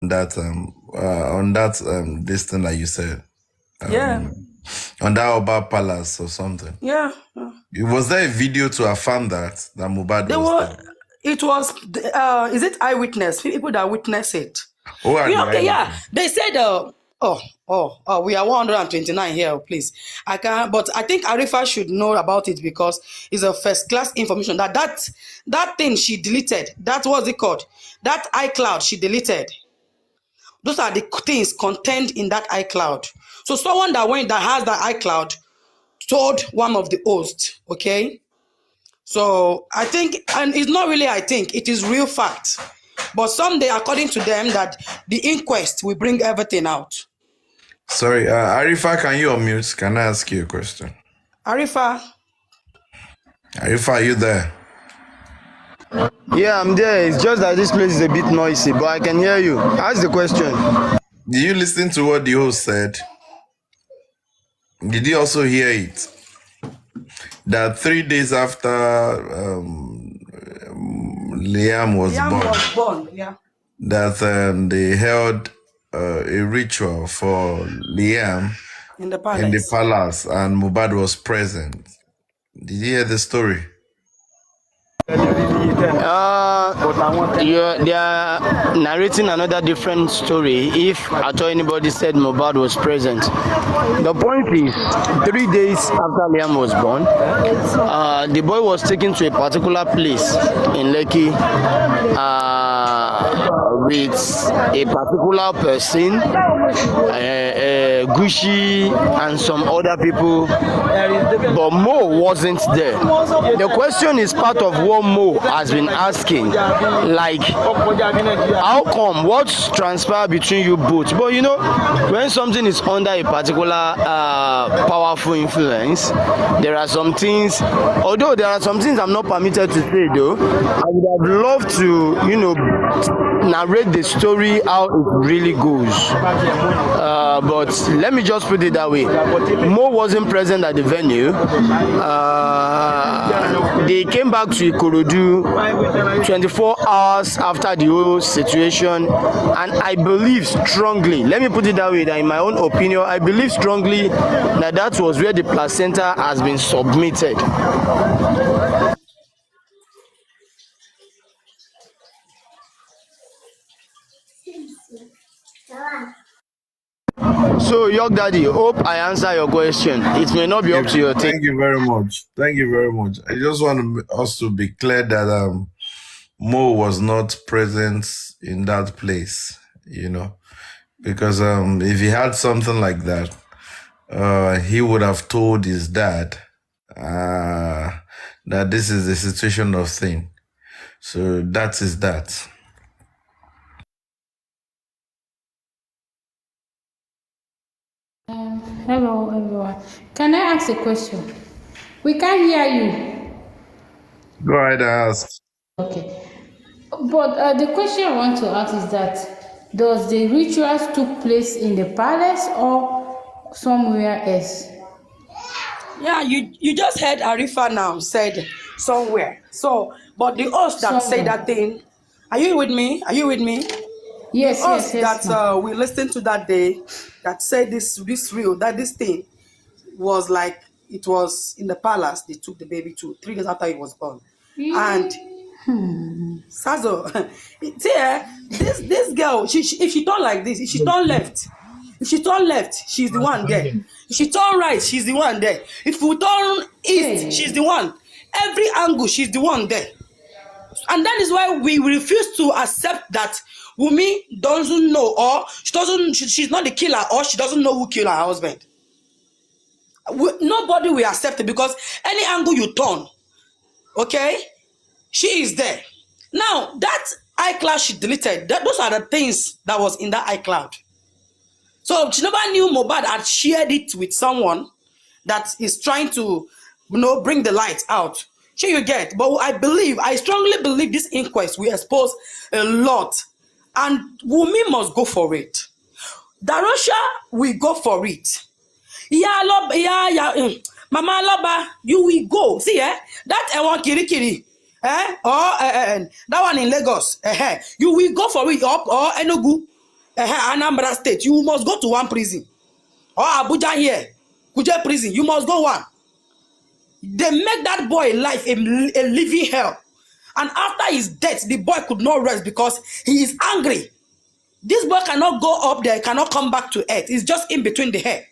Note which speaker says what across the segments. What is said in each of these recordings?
Speaker 1: that on that this thing that you said.
Speaker 2: Yeah.
Speaker 1: On that Oba Palace or something.
Speaker 2: Yeah.
Speaker 1: Was there a video to affirm that Mohbad
Speaker 2: There
Speaker 1: was
Speaker 2: were,
Speaker 1: there?
Speaker 2: it was, is it eyewitness? People that witness it.
Speaker 1: Who are
Speaker 2: Yeah,
Speaker 1: the
Speaker 2: okay, yeah.
Speaker 1: eyewitnesses?
Speaker 2: They said, we are 129 here, please. I can't, but I think Arifa should know about it because it's a first class information that thing she deleted, that was it called? That iCloud she deleted. Those are the things contained in that iCloud. So someone that has that iCloud told one of the hosts, okay? So I think, and it's not really I think, it is real fact. But someday, according to them, that the inquest will bring everything out.
Speaker 1: Sorry, Arifa, can you unmute? Can I ask you a question?
Speaker 2: Arifa,
Speaker 1: Arifa, are you there?
Speaker 3: Yeah, I'm there. It's just that this place is a bit noisy, but I can hear you. Ask the question.
Speaker 1: Did you listen to what the host said? Did you also hear it? That 3 days after Liam was
Speaker 2: born, yeah,
Speaker 1: that they held a ritual for Liam
Speaker 2: in the
Speaker 1: in the
Speaker 2: palace.
Speaker 1: palace and Mohbad was present. Did you hear the story?
Speaker 3: They are narrating another different story if at all anybody said Mohbad was present. The point is, 3 days after Liam was born, the boy was taken to a particular place in Lekki with a particular person, Gushi and some other people, but Mo wasn't there. The question is part of what Mo has been asking, like, how come, what's transpired between you both? But you know, when something is under a particular powerful influence, there are some things, although there are some things I'm not permitted to say though, I would have loved to, you know, narrate the story how it really goes, but let me just put it that way. Mo wasn't present at the venue. They came back to Ikorodu 24 hours after the whole situation, and I believe strongly, let me put it that way, that in my own opinion, I believe strongly that that was where the placenta has been submitted. So, York Daddy, hope I answer your question. It may not be up to your thing.
Speaker 1: Thank you very much. Thank you very much. I just want us to be clear that Mo was not present in that place, you know, because if he had something like that, he would have told his dad that this is the situation of thing. So that is that.
Speaker 4: Hello, everyone. Can I ask a question? We can't hear you.
Speaker 1: Go ahead and ask.
Speaker 4: Okay. But the question I want to ask is that does the rituals took place in the palace or somewhere else?
Speaker 2: Yeah, you just heard Arifa now said somewhere. So, but the host that said that thing, are you with me? Are you with me?
Speaker 4: Yes,
Speaker 2: The host
Speaker 4: yes,
Speaker 2: that we listened to that day that said this thing was like it was in the palace. They took the baby to 3 days after he was born, and Sazo, see, this girl, she if she turn like this, if she turn left, she's the one there. If she turn right, she's the one there. If we turn east, she's the one. Every angle, she's the one there. And that is why we refuse to accept that Wumi doesn't know, or she's not the killer, or she doesn't know who killed her husband. Nobody will accept it because any angle you turn, okay, she is there. Now, that iCloud she deleted, those are the things that was in that iCloud. So she never knew Mohbad had shared it with someone that is trying to, bring the light out. Sure you get, but I strongly believe this inquest will expose a lot, and Wunmi must go for it. Darosha will go for it. Mama Aloba, you will go. See, that one Kirikiri, or that one in Lagos, you will go for it up or Enugu. Anambra State, you must go to one prison. Or Abuja here, Kuje prison, you must go one. They make that boy life a living hell. And after his death, the boy could not rest because he is angry. This boy cannot go up there, cannot come back to earth. It's just in between the head.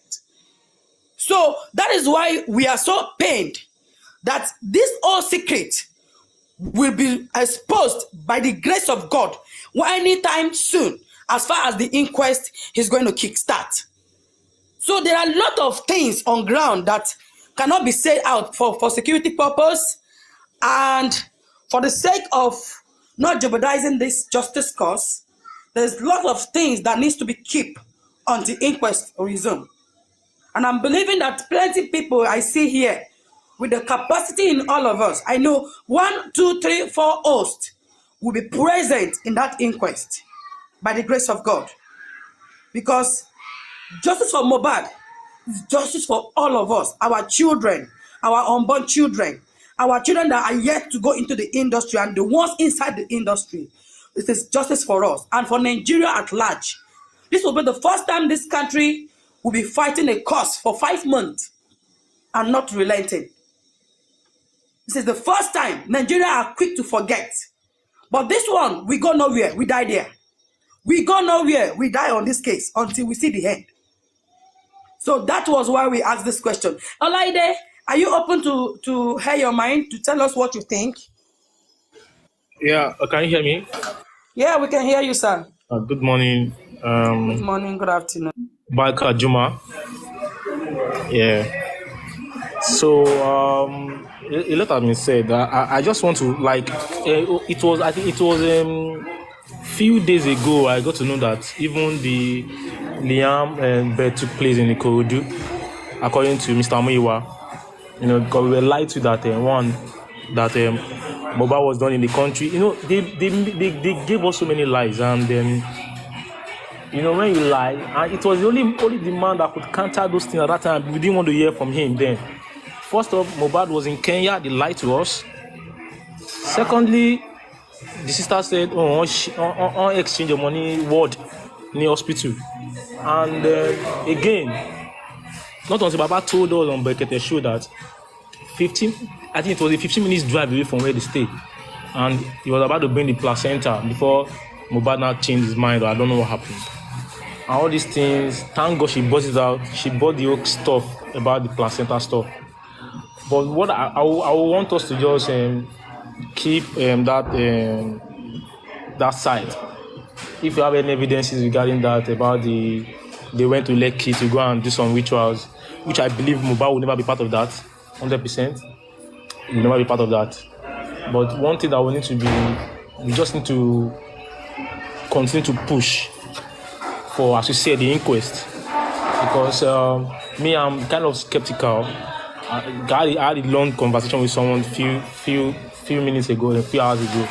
Speaker 2: So that is why we are so pained that this whole secret will be exposed by the grace of God anytime soon, as far as the inquest is going to kickstart. So there are a lot of things on ground that cannot be said out for security purpose and for the sake of not jeopardizing this justice cause. There's a lot of things that needs to be kept until inquest resume. And I'm believing that plenty people I see here with the capacity in all of us, I know 1, 2, 3, 4 hosts will be present in that inquest by the grace of God. Because justice for Mohbad is justice for all of us, our children, our unborn children, our children that are yet to go into the industry and the ones inside the industry. It is justice for us and for Nigeria at large. This will be the first time this country will be fighting a cause for 5 months and not relenting. This is the first time Nigeria are quick to forget. But this one, we go nowhere, we die there. We go nowhere, we die on this case until we see the end. So that was why we asked this question. Olaide, are you open to hear your mind, to tell us what you think?
Speaker 5: Yeah, can you hear me?
Speaker 2: Yeah, we can hear you, sir.
Speaker 5: Good morning.
Speaker 2: Good morning, good afternoon.
Speaker 5: Barka Juma. Yeah. So a lot has been said. I just want to it was, I think it was few days ago I got to know that even the Liam and birth took place in Ikorodu, according to Mr. Muiwa. You know, because we were lied to that one that Mohbad was done in the country. You know, they gave us so many lies, and you know, when you lie, and it was the only the man that could counter those things at that time. We didn't want to hear from him then. First off, Mohbad was in Kenya. They lied to us. Secondly, the sister said, on exchange of money ward in the hospital. And again, not until Baba told us on Bekete show that I think it was a 15 minutes drive away from where they stay. And he was about to bring the placenta before Mohbad now changed his mind, or I don't know what happened. And all these things, thank God she bought it out. She bought the whole stuff about the placenta stuff. But what I want us to just keep that side. If you have any evidences regarding that, about they went to Lekki to go and do some rituals, which I believe Mohbad will never be part of that, 100%. Will never be part of that. But one thing that we just need to continue to push for, as you said, the inquest. Because me, I'm kind of skeptical. I had a long conversation with someone few minutes ago, a few hours ago,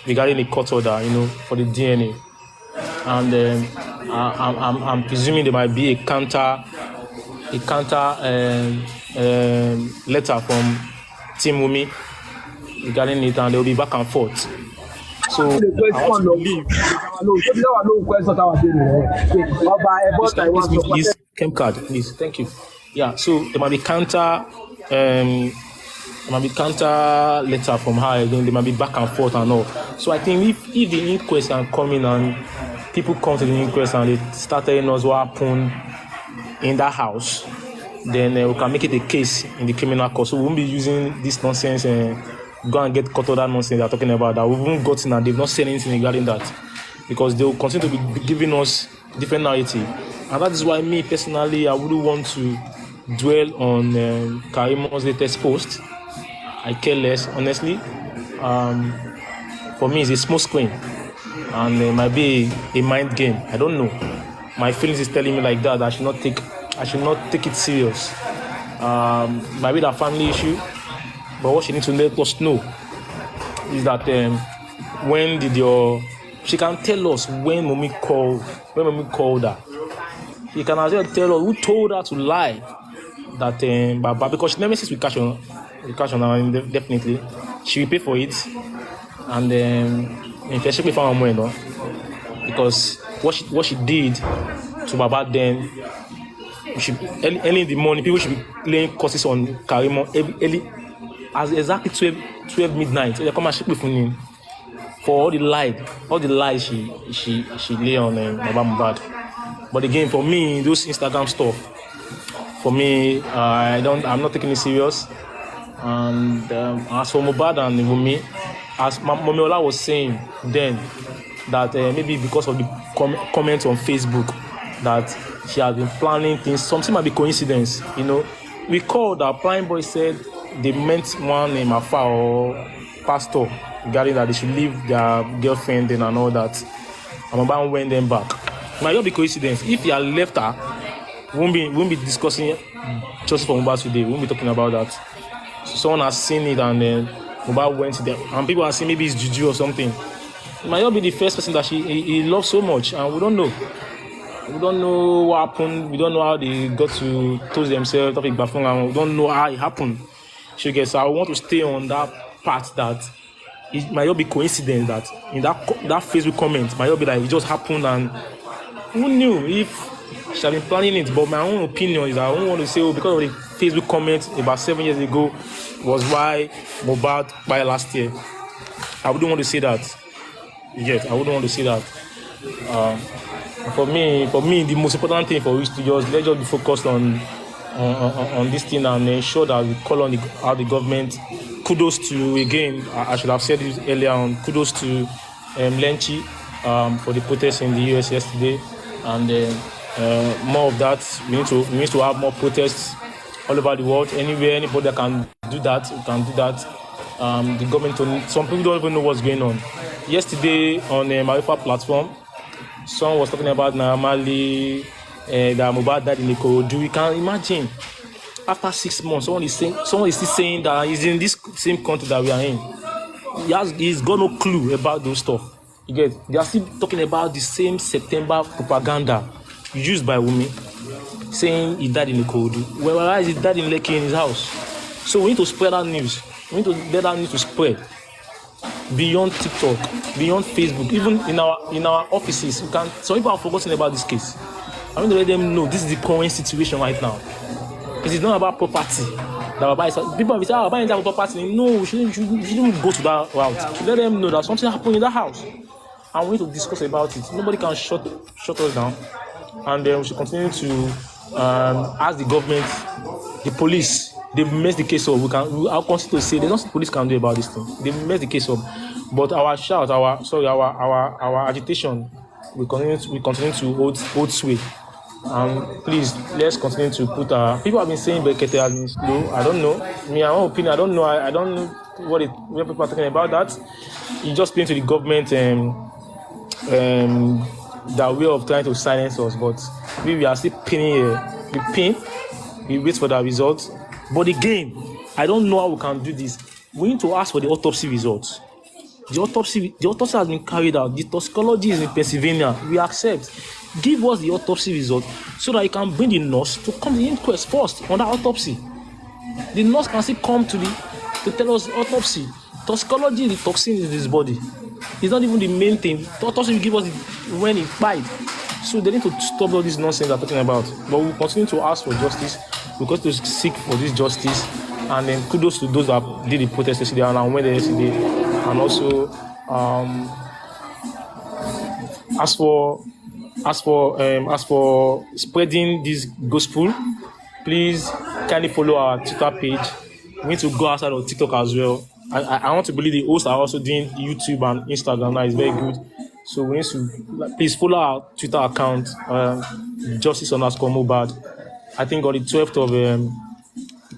Speaker 5: regarding the court order, you know, for the DNA. And I'm presuming there might be a counter letter from Team Wumi regarding it, and they'll be back and forth. So I want to believe. Please, Chem card, please. Thank you. Yeah. So there might be counter letter from her again. There might be back and forth and all. So I think if the inquest can come in and people come to the inquest and they start telling us what happened in that house, then we can make it a case in the criminal court. So we won't be using this nonsense and go and get caught all that nonsense they're talking about that we haven't gotten and they've not said anything regarding that, because they will continue to be giving us different narrative. And that is why me personally, I wouldn't want to dwell on Karimo's latest post. I care less, honestly. For me, it's a smoke screen, and it might be a mind game. I don't know. My feelings is telling me like that. I should not take it serious. Might be that family issue, but what she needs to let us know is that she can tell us when mommy called her. She can as well tell us who told her to lie. That Baba, because she never says we cash on her, and definitely she will pay for it, and if she pay for her money, no, because what she did to Baba then. We should early in the morning. People should be playing courses on Karimo early as exactly 12 midnight. They come and ship with me for all the lies she lay on Baba Mohbad. But again, for me, those Instagram stuff, for me, I'm not taking it serious. And as for Mohbad and Wunmi, as Mommy Ola was saying then, that maybe because of the comments on Facebook, that she has been planning things. Something might be coincidence, you know. We called that Prime Boy said they meant one named Afa or pastor regarding that they should leave their girlfriend then and all that. And Mohbad went them back. It might not be coincidence. If he had left her, we won't be discussing justice for Mohbad today. We won't be talking about that. So someone has seen it and then Mohbad went there, and people are saying maybe it's juju or something. It might not be the first person that he loves so much, and we don't know. We don't know what happened. We don't know how they got to toast themselves, and we don't know how it happened. So I want to stay on that part that it might not be coincidence that in that Facebook comment might not be like it just happened, and who knew if she had been planning it. But my own opinion is I don't want to say because of the Facebook comment about 7 years ago was why Mohbad by last year. I wouldn't want to say that. Yes, I wouldn't want to say that. For me, the most important thing for us to let's just be focused on this thing and ensure that we call on the government. Kudos to, again, I should have said this earlier on, kudos to Lenchi for the protest in the US yesterday, and more of that. We need to have more protests all over the world. Anywhere, anybody that can do that, can do that. The government, some people don't even know what's going on. Yesterday on the Marifa platform, someone was talking about normally that Mohbad died in Ikorodu. You can imagine after 6 months, someone is still saying that he's in this same country that we are in. He's got no clue about those stuff. You get? They are still talking about the same September propaganda used by Wunmi, saying he died in Ikorodu. Whereas he died in Lekki in his house. So we need to spread that news. We need to let that news to spread beyond TikTok, beyond Facebook, even in our offices. Some people have forgotten about this case. I want to let them know this is the current situation right now. It is not about property. People have said, buying that property. No, we shouldn't go to that route. To let them know that something happened in that house. And we need to discuss about it. Nobody can shut us down. And we should continue to ask the government, the police. They've messed the case up. I'll continue to say there's nothing police can do about this thing. They've messed the case up. But our shout, our agitation, we continue to hold sway. Please, let's continue to put people have been saying Bekete has been slow. I don't know. Me, my own opinion, I don't know. I don't know what people are talking about that. You just playing to the government that way of trying to silence us, but we are still pinning here. We pin, we wait for the results. But again, I don't know how we can do this. We need to ask for the autopsy results. The autopsy has been carried out. The toxicology is in Pennsylvania. We accept. Give us the autopsy result so that you can bring the nurse to come to the inquest first on that autopsy. The nurse can still come to tell us autopsy. Toxicology, the toxin in his body. It's not even the main thing. The autopsy will give us when he died. So they need to stop all this nonsense they're talking about. But we'll continue to ask for justice. We'll continue to seek for this justice. And then kudos to those that did the protest yesterday and went there yesterday. And also, as for spreading this gospel, please kindly follow our Twitter page. We need to go outside of TikTok as well. I want to believe the hosts are also doing YouTube and Instagram. That is very good. So we need to please follow our Twitter account, justice_Mohbad. I think on the 12th of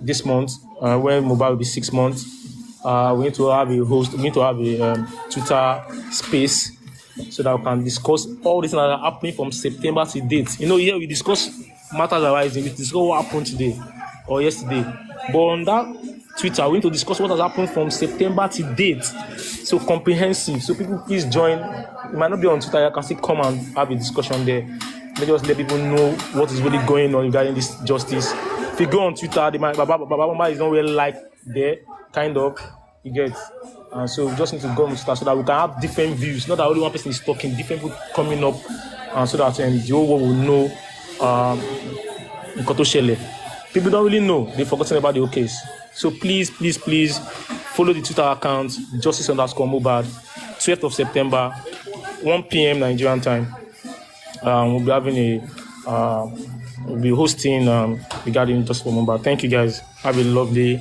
Speaker 5: this month, when Mohbad will be 6 months, we need to have a host. We need to have a Twitter space so that we can discuss all these things that are happening from September to date. You know, here we discuss matters arising. We discuss what happened today or yesterday. But on that Twitter, we need to discuss what has happened from September to date. So comprehensive. So people, please join. You might not be on Twitter. You can still come and have a discussion there. Let us let people know what is really going on regarding this justice. If you go on Twitter, Baba is not well liked there, kind of. You get. So we just need to go on Twitter so that we can have different views. Not that only one person is talking, different people coming up so that the whole world will know nǹkan tó ṣẹlẹ̀. People don't really know. They've forgotten about the whole case. So please, please, please follow the Twitter account, justice_Mohbad, 12th of September, 1 p.m. Nigerian time. We'll be having we'll be hosting regarding Justice for Mohbad. Thank you guys. Have a lovely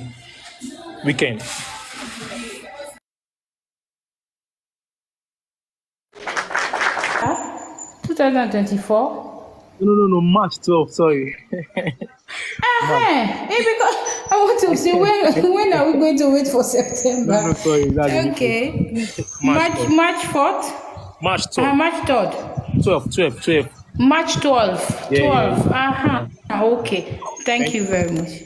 Speaker 5: weekend.
Speaker 4: 2024.
Speaker 5: No, March 12th, sorry.
Speaker 4: Because I want to say when are we going to wait for September?
Speaker 5: No, sorry.
Speaker 4: Okay. March 4th?
Speaker 5: March 12th.
Speaker 4: March 3rd.
Speaker 5: 12.
Speaker 4: March 12th.
Speaker 5: Yeah.
Speaker 4: 12. Okay. Thank you very much.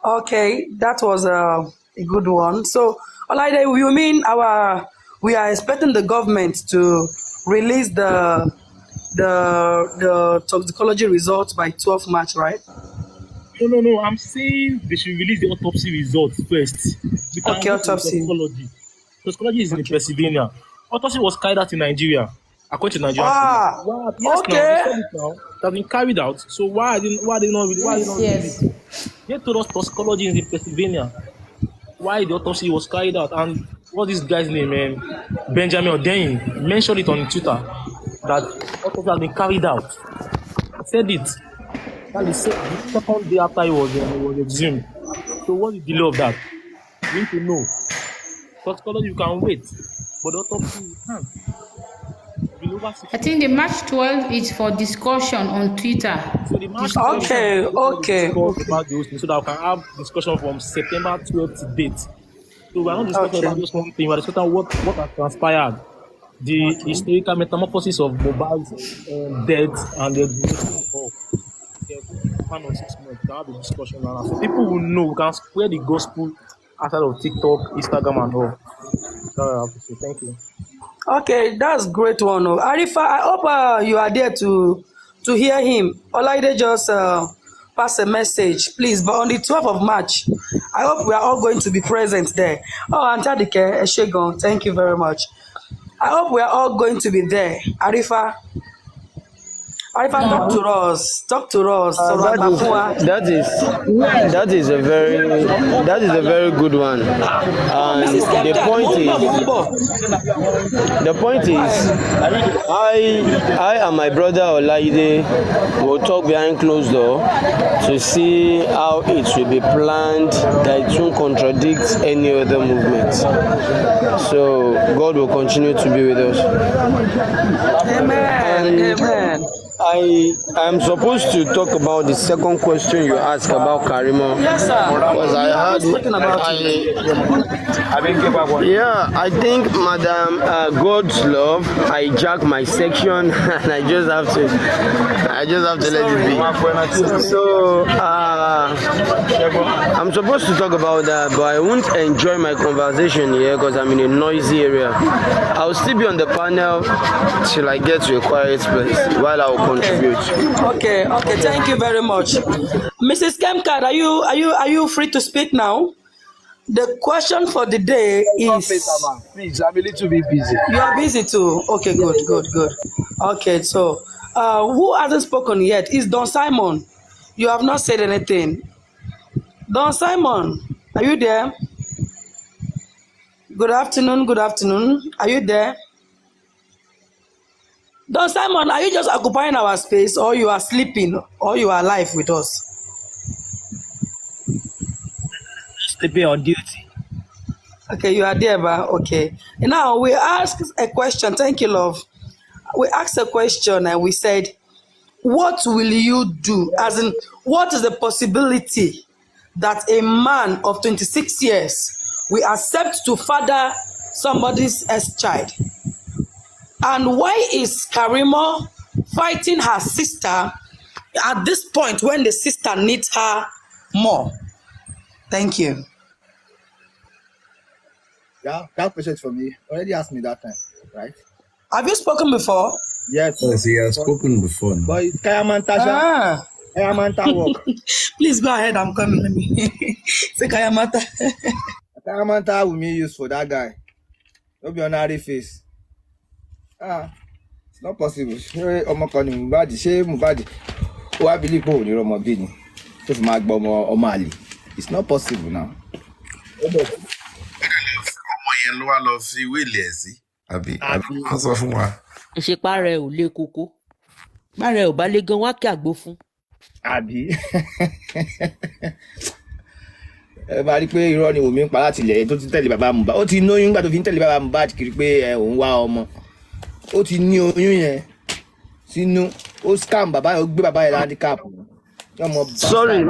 Speaker 2: Okay, that was a good one. So, Olaide, you mean we are expecting the government to release the toxicology results by 12th March, right?
Speaker 5: No. I'm saying they should release the autopsy results first.
Speaker 2: Okay, autopsy.
Speaker 5: Toxicology is in Pennsylvania. Autopsy was carried out in Nigeria, according to Nigeria.
Speaker 2: Wow.
Speaker 5: Yes,
Speaker 2: Okay.
Speaker 5: now, it has been carried out. So why they not
Speaker 4: Yes.
Speaker 5: They told us toxicology is in Pennsylvania. Why the autopsy was carried out, and what this guy's name, Benjamin Odeyin, mentioned it on Twitter that autopsy has been carried out. He said it. That is the second day after he was exhumed. So what's the delay of that? We need to know. Toxicology you can wait, but the autopsy you can't.
Speaker 4: I think the March 12th is for discussion on Twitter.
Speaker 5: So the March
Speaker 2: Okay.
Speaker 5: about the hosting, so that we can have discussion from September 12th to date. So we're not discussing about just one thing, we're discussing what has transpired. The historical metamorphosis of Mohbad's death and the man of 6 months. We can have a discussion now. So people will know, we can spread the gospel outside of TikTok, Instagram and all. That's what I have to say. Thank you.
Speaker 2: Okay, that's great one. Arifa, I hope you are there to hear him. Olaide just pass a message, please. But on the 12th of March, I hope we are all going to be present there. Oh, Antadike Eshegon, thank you very much. I hope we are all going to be there. Arifa, talk to us.
Speaker 3: That is a very good one. And the point is, I and my brother Olaide will talk behind closed door to see how it will be planned that it won't contradict any other movement. So God will continue to be with us.
Speaker 2: Amen.
Speaker 3: I am supposed to talk about the second question you asked about Karimo.
Speaker 2: Yes, sir.
Speaker 3: Because I think Madam God's love hijacked my section, and I just have to let it be. So I'm supposed to talk about that, but I won't enjoy my conversation here because I'm in a noisy area. I'll still be on the panel till I get to a quiet place while I will contribute.
Speaker 2: Okay. Thank you very much, Mrs. Kemkad. Are you free to speak now? The question for the day is.
Speaker 6: Please, I'm a little bit busy.
Speaker 2: You are busy too. Okay, good. Okay, so who hasn't spoken yet? Is Don Simon. You have not said anything. Don Simon, are you there? Good afternoon. Are you there? Don Simon, are you just occupying our space, or you are sleeping, or you are alive with us?
Speaker 6: Sleeping on duty.
Speaker 2: Okay, you are there, but okay. Now we asked a question. Thank you, love. We asked a question and we said, what will you do? As in, what is the possibility that a man of 26 years will accept to father somebody's child? And why is Karimo fighting her sister at this point when the sister needs her more? Thank you.
Speaker 6: Yeah, that question is for me. Already asked me that time, right?
Speaker 2: Have you spoken before?
Speaker 6: Yes.
Speaker 1: Yes, he has spoken before. No?
Speaker 6: But it's Kayamanta. Kayamanta work.
Speaker 2: Please go ahead. I'm coming. Let me say Kayamata.
Speaker 6: Kayamanta will me use for that guy. Don't be on a face. not possible. Ṣé ọmọ kan ni Mohbad? Ṣé Mohbad ó wá believe pé òun ní ọmọ bí ni? Tó fi máa gbọ́ ọmọ àlè. It's not possible now.
Speaker 1: Ọmọ yẹn ló wá lọ fi wíìlì ẹ̀ sí. Àbí wọ́n sọ fún wa.
Speaker 7: Ìṣèpá rẹ̀ ò lé koko. Bá rẹ̀ ò bá lé gan wá kí àgbo fún.
Speaker 6: Àbí ẹ bá rí pé irọ́ ni Wùmí ń pa láti ilẹ̀ tó ti tẹ̀lé bàbá Mohbad. Ó ti ní oyún nígbà tó fi ń tẹ̀lé bàbá Mohbad kiri pé òun wá ọmọ. Ó ti ní oyún yẹn sínú. Ó scam bàbá yẹn, ó gbé bàbá yẹn handicap.
Speaker 3: Sorry,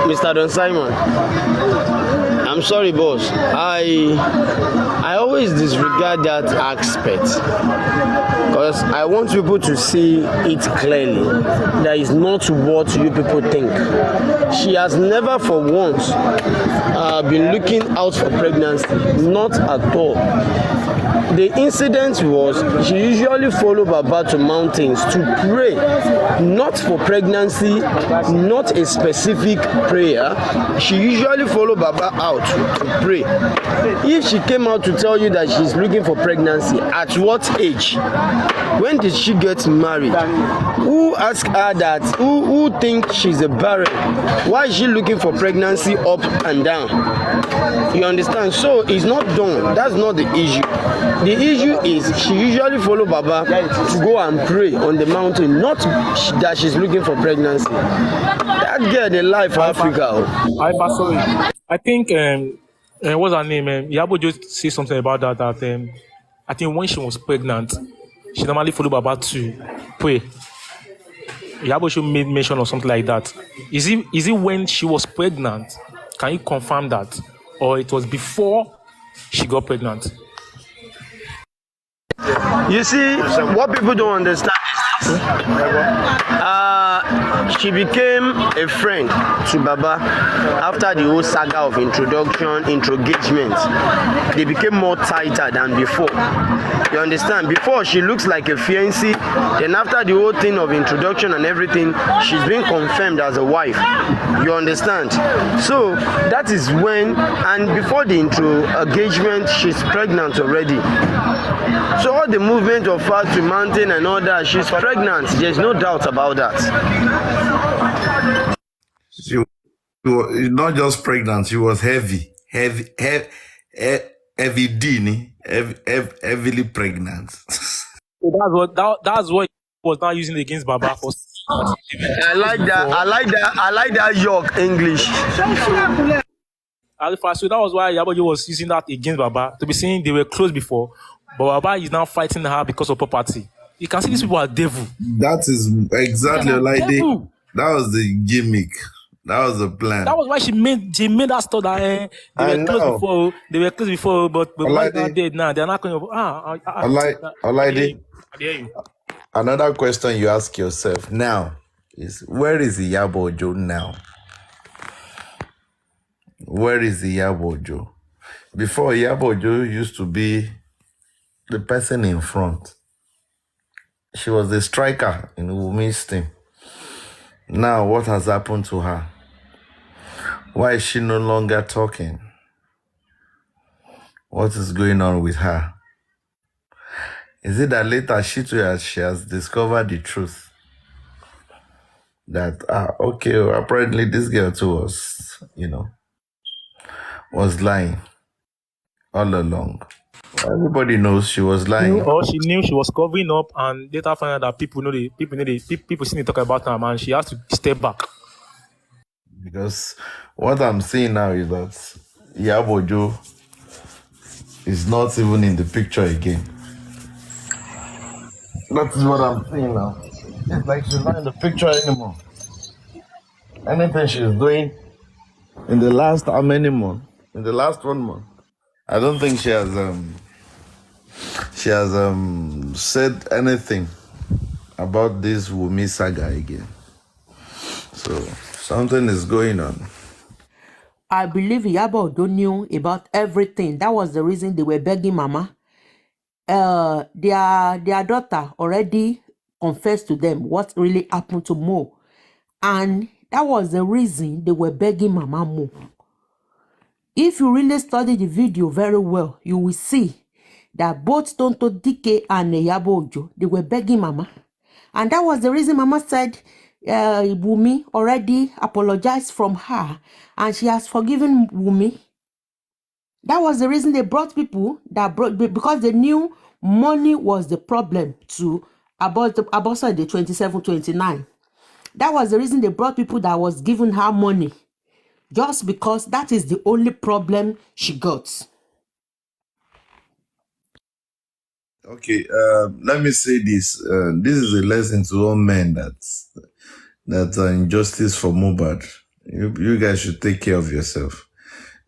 Speaker 3: Mr. Don Simon. I'm sorry, boss. I always disregard that aspect because I want people to see it clearly. That is not what you people think. She has never for once been looking out for pregnancy. Not at all. The incident was she usually follow Baba to mountains to pray, not for pregnancy, not a specific prayer. She usually follow Baba out to pray. If she came out to tell you that she's looking for pregnancy, at what age? When did she get married? Who asked her that? Who thinks she's a barren? Why is she looking for pregnancy up and down? You understand? So it's not done. That's not the issue. The issue is she usually follow Baba to go and pray on the mountain, not that she's looking for pregnancy. That girl, they lie for Africa.
Speaker 5: Sorry. I think what's her name? Yabo just say something about that. I think when she was pregnant, she normally followed Baba to pray. Yabo should made mention or something like that. Is it when she was pregnant? Can you confirm that, or it was before she got pregnant?
Speaker 3: You see, what people don't understand is this. She became a friend to Baba after the whole saga of introduction, engagement. They became more tighter than before. You understand? Before, she looks like a fiancé. Then after the whole thing of introduction and everything, she's been confirmed as a wife. You understand? So, that is when, and before the engagement, she's pregnant already. So all the movement of her to mountain and all that, she's pregnant. There's no doubt about that.
Speaker 1: She was not just pregnant, she was heavily pregnant.
Speaker 5: So that's what he was not using against Baba for.
Speaker 3: I like that York English.
Speaker 5: So that was why Yaboji was using that against Baba to be saying they were close before, but Baba is now fighting her because of property. You can see these people are devil.
Speaker 1: That is exactly like that was the gimmick. That was the plan.
Speaker 5: That was why she made that stuff that they were close before. They were close before, but right now dead now. They're not going to. I hear you.
Speaker 1: Another question you ask yourself now is, where is the Yabojo now? Where is the Yabojo? Before, Yabojo used to be the person in front. She was the striker in Wumi's team. Now, what has happened to her? Why is she no longer talking? What is going on with her? Is it that later she has discovered the truth? That, okay, apparently this girl too was lying all along. Everybody knows she was lying.
Speaker 5: Or she knew she was covering up, and later found out that people seem to talk about her, and she has to step back.
Speaker 1: Because what I'm seeing now is that Yabojo is not even in the picture again. That is what I'm seeing now. It's like she's not in the picture anymore. Anything she's doing in the last how many months? In the last 1 month, I don't think she has said anything about this Wumi saga again. So something is going on.
Speaker 7: I believe Iyabo Ojo knew about everything. That was the reason they were begging Mama. Their daughter already confessed to them what really happened to Mo. And that was the reason they were begging Mama Mo. If you really study the video very well, you will see that both Tonto Dike and Yabo Ojo, they were begging Mama. And that was the reason Mama said Wumi already apologized from her and she has forgiven Wumi. That was the reason they brought people that brought, because they knew money was the problem to about the 27, 29. That was the reason they brought people that was giving her money, just because that is the only problem she got.
Speaker 1: Okay, let me say this. This is a lesson to all men that are injustice for Mubad. You guys should take care of yourself.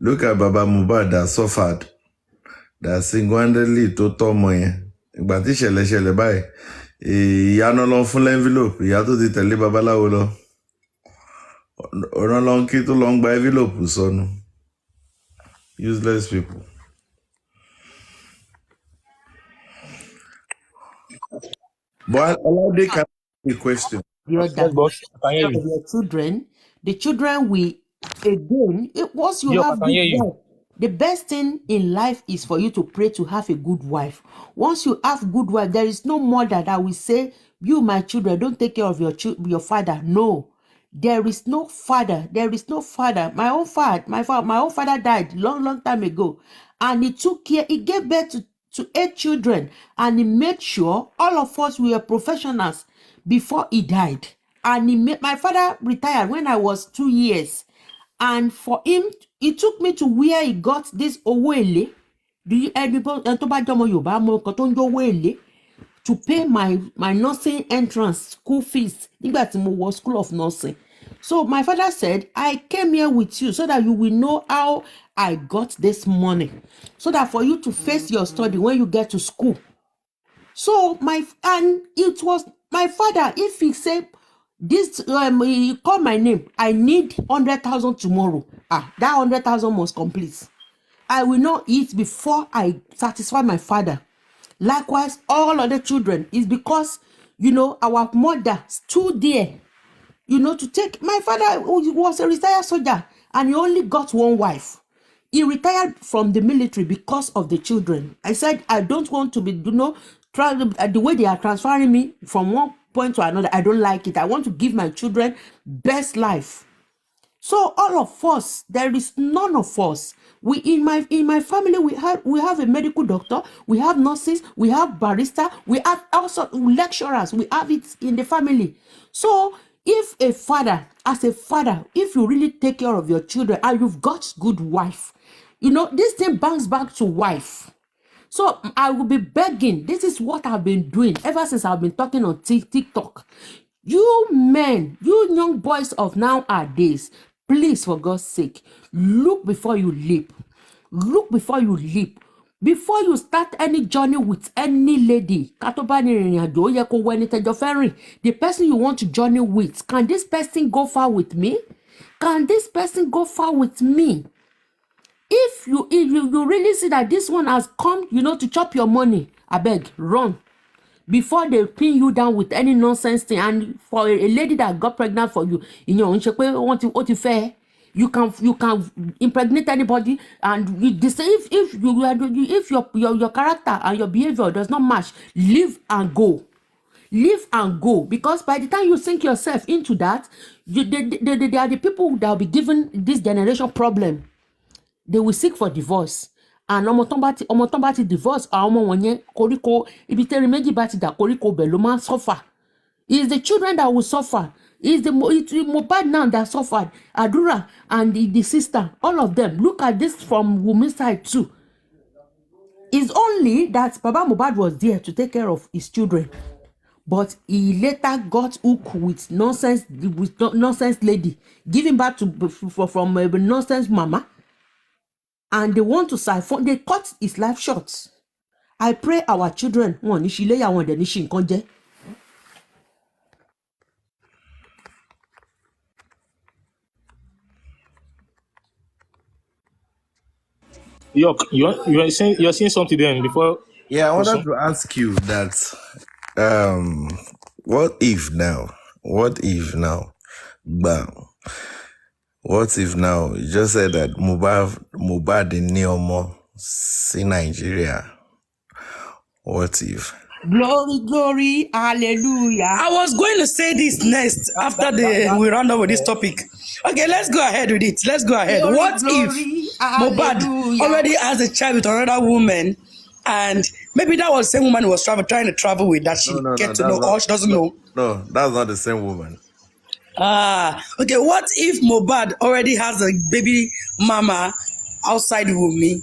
Speaker 1: Look at Baba Mubad that suffered, that single-handedly tó tọ́mọ yẹn. Ìgbà tí ṣẹlẹ̀ báyìí, ìyá náà lọ fún envelope, ìyá tó ti tẹ̀lé babaláwo lọ. Ọ̀rọ̀ lọ ń kí tó lọ ń gba envelope sọnù. Useless people. But Olade can ask a question.
Speaker 7: Your
Speaker 5: Yes, boss. I can hear you.
Speaker 7: your children, the children will again. Once you
Speaker 5: Yes, I
Speaker 7: have
Speaker 5: can
Speaker 7: good
Speaker 5: hear you.
Speaker 7: wife, the best thing in life is for you to pray to have a good wife. Once you have good wife, there is no mother that will say, "You, my children, don't take care of your father." No, there is no father. There is no father. My own father died long time ago, and he took care. He gave birth to 8 children, and he made sure all of us were professionals before he died. And my father retired when I was 2 years, and for him, it took me to where he got this owó do you to pay my nursing entrance school fees nígbà tí mo wọ school of nursing. So my father said, I came here with you so that you will know how I got this money, so that for you to face your study when you get to school. So it was my father, if he said this, he called my name, I need 100,000 tomorrow. That 100,000 must complete. I will not eat before I satisfy my father. Likewise, all other children is because, our mother stood there, to take. My father was a retired soldier and he only got one wife. He retired from the military because of the children. I said, I don't want to be, the way they are transferring me from one point to another. I don't like it. I want to give my children best life. So all of us, there is none of us. We in my family we have a medical doctor, we have nurses, we have barista, we have also lecturers. We have it in the family. So if a father, if you really take care of your children and you've got good wife, this thing bounce back to wife. So I will be begging. This is what I've been doing ever since I've been talking on TikTok. You men, you young boys of nowadays, please, for God's sake, look before you leap. Look before you leap. Before you start any journey with any lady, the person you want to journey with, can this person go far with me? Can this person go far with me? If you really see that this one has come, to chop your money, I beg, run. Before they pin you down with any nonsense thing. And for a lady that got pregnant for you, you can impregnate anybody, and if your character and your behavior does not match, leave and go. Leave and go, because by the time you sink yourself into that, they are the people that will be given this generation problem. They will seek for divorce. And ọmọ tán bá ti divorce, àwọn ọmọ wọn yẹn koríko ibi tẹ́rin méjì bá ti dà koríko bẹ̀ ló máa suffer. It's the children that will suffer. It's Mohbad now that suffered. Adura and the sister, all of them. Look at this from women's side too. It's only that Baba Mohbad was there to take care of his children, but he later got hooked with nonsense lady, giving back from a nonsense mama. And they want to siphon, they cut his life short. I pray our children,
Speaker 5: York, you're saying something then before.
Speaker 1: Yeah, I wanted to ask you that. What if now? Bam. What if now? You just said that Mohbad in Neomo, see Nigeria. What if?
Speaker 7: Glory, glory, hallelujah.
Speaker 2: I was going to say this next after we round up with this topic. Okay, let's go ahead with it. Let's go ahead.
Speaker 7: Glory,
Speaker 2: What if
Speaker 7: glory,
Speaker 2: Mobad
Speaker 7: hallelujah.
Speaker 2: already has a child with another woman, and maybe that was the same woman who was trying to travel with that she
Speaker 1: No,
Speaker 2: get to
Speaker 1: that's
Speaker 2: know
Speaker 1: not.
Speaker 2: or she doesn't know?
Speaker 1: No, that's not the same woman.
Speaker 2: Okay. What if Mobad already has a baby mama outside Wumi?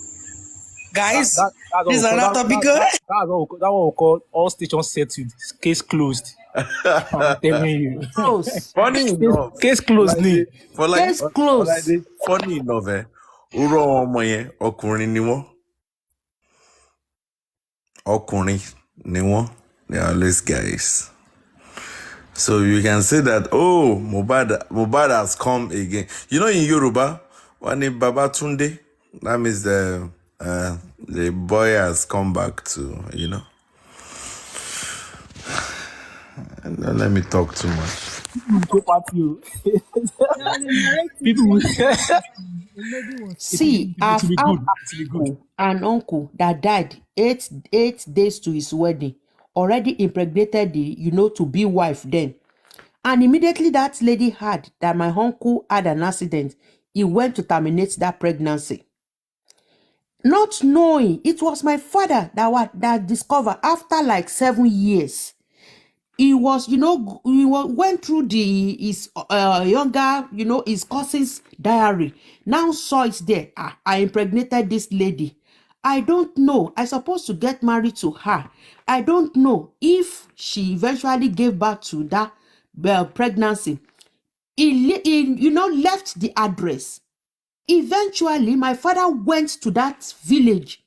Speaker 2: Guys,
Speaker 5: That's
Speaker 2: this is
Speaker 5: what we
Speaker 2: another
Speaker 5: call
Speaker 2: topic.
Speaker 5: that what we call all stations settled, case closed. I'm telling you.
Speaker 7: Close.
Speaker 1: Funny enough,
Speaker 5: Case closed ni.
Speaker 7: Case close.
Speaker 1: funny enough, Uro ọmọ yẹn ọkùnrin ni wọ́n. Ọkùnrin ni wọ́n. They are always guys. So you can say that, oh, Mobad has come again. You know, in Yoruba, when Baba Tunde, that means the boy has come back to, you know. And don't let me talk too much.
Speaker 5: Go back to people.
Speaker 7: See, I've
Speaker 5: be
Speaker 7: had
Speaker 5: good. It will be good.
Speaker 7: an uncle that died 8 days to his wedding, already impregnated the, to be wife then. And immediately that lady heard that my uncle had an accident, he went to terminate that pregnancy. Not knowing it was my father that discovered after like 7 years. He was, went through his younger, his cousin's diary. Now saw it there. I impregnated this lady. I don't know. I supposed to get married to her. I don't know if she eventually gave birth to that pregnancy. He left the address. Eventually, my father went to that village.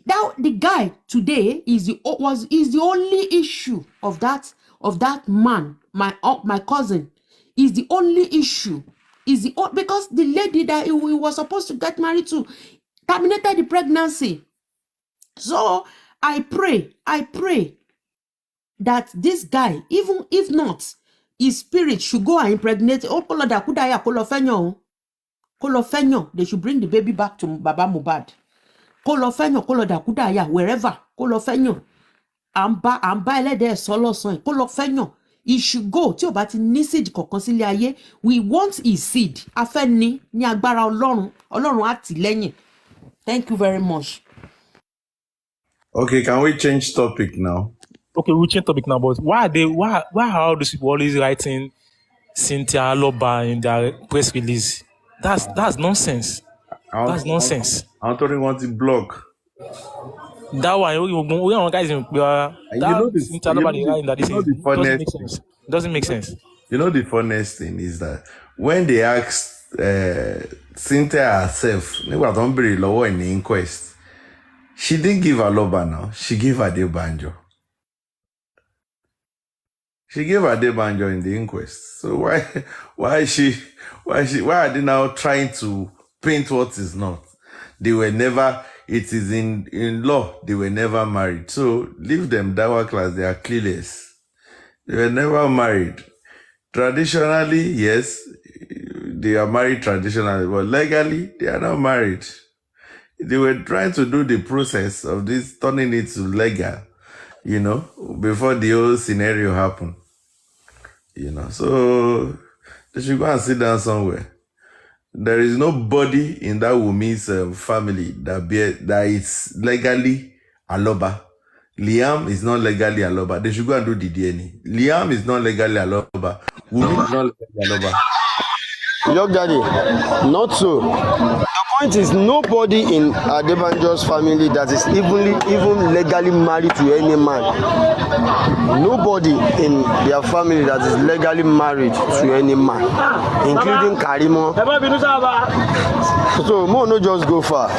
Speaker 7: Now the guy today is the only issue of that man, my cousin, is the only issue. Because the lady that he was supposed to get married to terminated the pregnancy. So I pray that this guy, even if not, his spirit should go and impregnate. They should bring the baby back to Baba Mubad. Wherever. À ń bá ẹlẹ́dẹ̀ẹ́ sọ lọ́sàn yìí kó lọ fẹ́yàn. He should go tí ò bá ti ní seed kankan sílé ayé. We want his seed. A fẹ́ ní agbára Ọlọ́run. Ọlọ́run á tì lẹ́yìn. Thank you very much.
Speaker 1: Okay, can we change topic now?
Speaker 5: Okay, we'll change topic now, but why are all these people always writing Cynthia Aloba in their press release? That's nonsense. That's nonsense.
Speaker 1: I don't want to block.
Speaker 5: That one, we are guys in Cynthia Aloba they write that this doesn't make sense. Doesn't make sense.
Speaker 1: You know the funniest thing is that when they asked Cynthia herself, nígbà tó ń béèrè lọ́wọ́ in the inquest, she didn't give Aloba now. She gave Adebanjo. She gave Adebanjo in the inquest. So why are they now trying to paint what is not? They were never, it is in law, they were never married. So leave them, Dawa class, they are clueless. They were never married. Traditionally, yes, they are married traditionally, but legally, they are not married. They were trying to do the process of this, turning it to legal, before the whole scenario happened. So they should go and sit down somewhere. There is nobody in that woman's family that is legally Aloba. Liam is not legally Aloba. They should go and do the DNA. Liam is not legally Aloba. Wumi is not legally Aloba.
Speaker 3: Young Daddy, not so. The point is nobody in Adebanjo's family that is even legally married to any man. Nobody in their family that is legally married to any man, including Karimo. So Mo no just go far.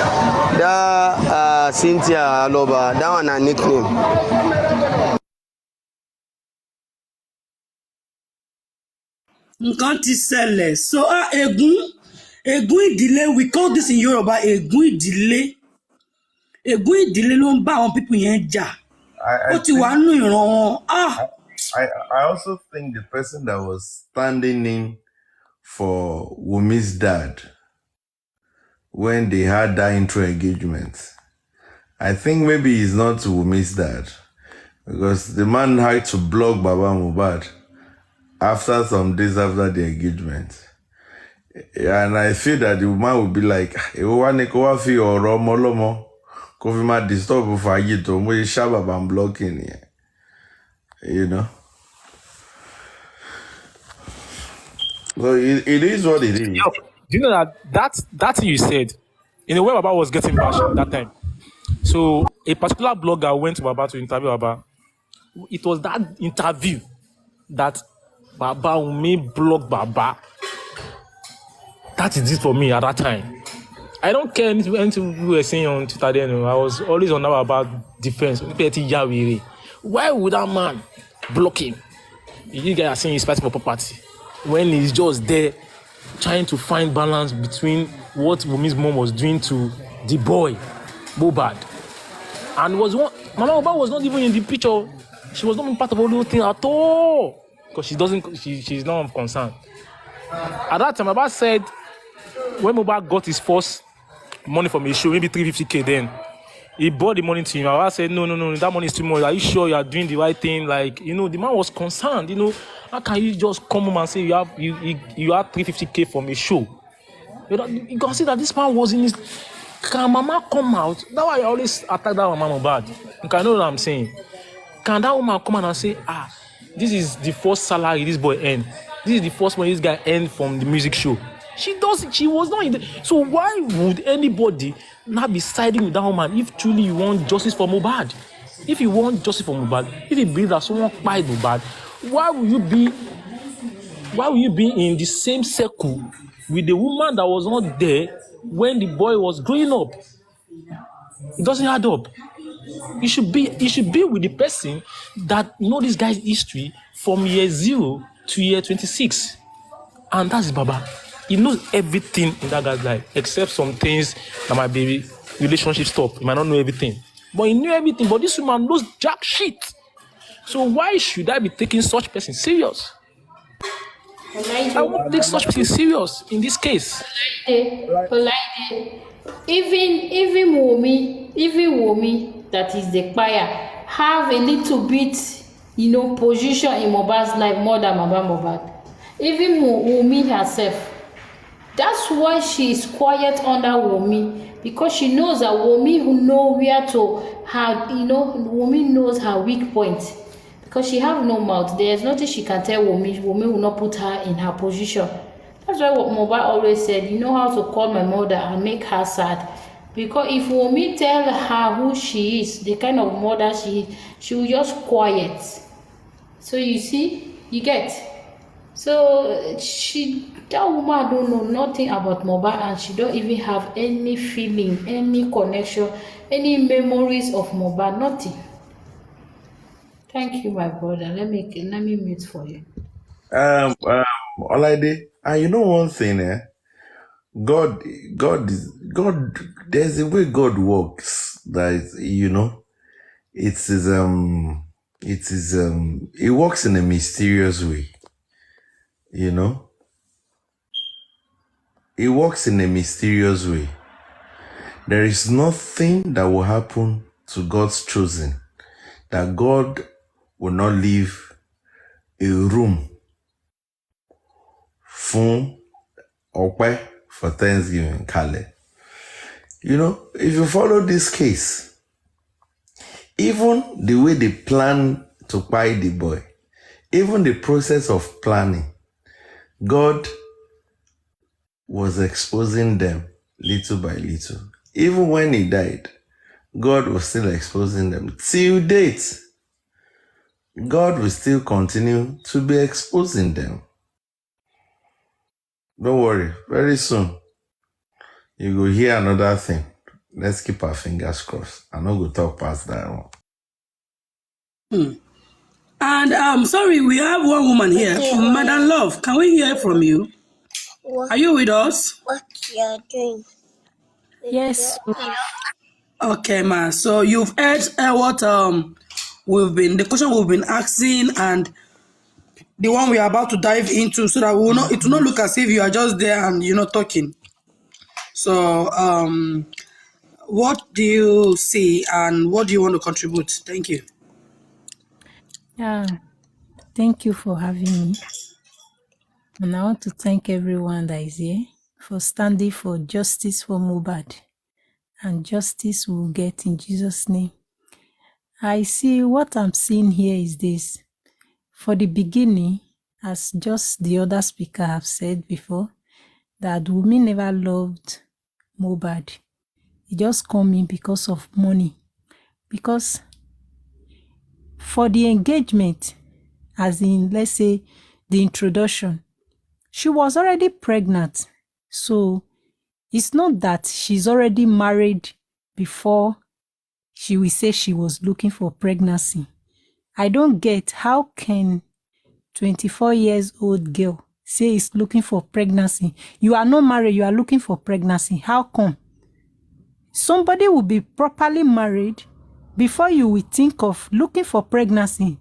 Speaker 3: That Cynthia Aloba, that one a nickname.
Speaker 2: Nǹkan ti ṣẹlẹ̀. So ègún ìdílé, we call this in Yoruba ègún ìdílé. Ègún ìdílé ló ń bá àwọn people yẹn jà. Ó ti wà nínú ìran wọn.
Speaker 1: I also think the person that was standing in for Wumi's dad when they had that intro engagement, I think maybe he's not Wumi's dad. Because the man had to block Baba Mohbad after some days after the engagement. And I feel that the woman will be like, disturb I'm blocking here. You know? So it is what it is.
Speaker 5: Yo, do you know that thing you said, in a way, Baba was getting bashed that time. So a particular blogger went to Baba to interview Baba. It was that interview that Baba Umi blocked Baba. That is it for me at that time. I don't care anything we were saying on Twitter then. I was always on about defense. Why would that man block him? You guys are saying he's fighting for property when he's just there trying to find balance between what Wumi's mom was doing to the boy, Mohbad. And Mama Mohbad was not even in the picture. She was not even part of the whole thing at all. Because she's not of concern. At that time, Baba said when Mohbad got his first money from a show, maybe 350k then, he brought the money to him. Baba said, no, that money is too much. Are you sure you are doing the right thing? Like, the man was concerned, how can you just come home and say you have 350k from a show? You can see that this man was in his... Can Mama come out? That's why I always attack that Mama Mohbad. You can know what I'm saying. Can that woman come out and say, this is the first salary this boy earned. This is the first money this guy earned from the music show. She was not in the... So why would anybody not be siding with that woman if truly you want justice for Mohbad? If you want justice for Mohbad, if you believe that someone killed Mohbad, why will you be in the same circle with the woman that was not there when the boy was growing up? It doesn't add up. You should be with the person that know this guy's history from year 0 to year 26. And that's Baba. He knows everything in that guy's life, except some things that might be relationship stuff. He might not know everything. But he knew everything. But this woman knows jack shit. So why should I be taking such person serious? I won't take such person serious in this case.
Speaker 4: Even Wumi, that is the choir, have a little bit, position in Mohbad's life more than Mohbad. Even Wumi herself. That's why she is quiet under Wumi, because she knows that Wumi who know where to have, Wumi knows her weak point. Because she have no mouth. There's nothing she can tell Wumi. Wumi will not put her in her position. That's why what Mohbad always said, you know how to call my mother and make her sad. Because if Wumi tell her who she is, the kind of mother she will just quiet. So you see, you get. So that woman don't know nothing about Mohbad, and she don't even have any feeling, any connection, any memories of Mohbad, nothing. Thank you, my brother. Let me mute for you.
Speaker 1: Olaide, and you know one thing, God, there's a way God works that it works in a mysterious way, It works in a mysterious way. There is nothing that will happen to God's chosen that God will not leave a room for Thanksgiving, Kale. If you follow this case, even the way they plan to buy the boy, even the process of planning, God was exposing them little by little. Even when he died, God was still exposing them. Till date, God will still continue to be exposing them. Don't worry, very soon, you will hear another thing. Let's keep our fingers crossed. I'm not going to talk past that one.
Speaker 2: And sorry, we have one woman here. Madam Love, can we hear from you? Are you with us?
Speaker 8: What you're doing?
Speaker 9: Yes.
Speaker 2: Okay, ma. So you've heard what the question we've been asking, and the one we are about to dive into, so that it will not look as if you are just there and talking. So What do you see and what do you want to contribute? Thank you.
Speaker 9: Yeah, thank you for having me. And I want to thank everyone that is here for standing for justice for Mohbad. And justice will get in Jesus' name. I see what I'm seeing here is this. For the beginning, as just the other speaker have said before, that Wunmi never loved Mohbad. He just come in because of money. Because for the engagement, as in, let's say, the introduction, she was already pregnant. So it's not that she's already married before she will say she was looking for pregnancy. I don't get how can 24 years old girl say is looking for pregnancy. You are not married, you are looking for pregnancy. How come? Somebody will be properly married before you will think of looking for pregnancy.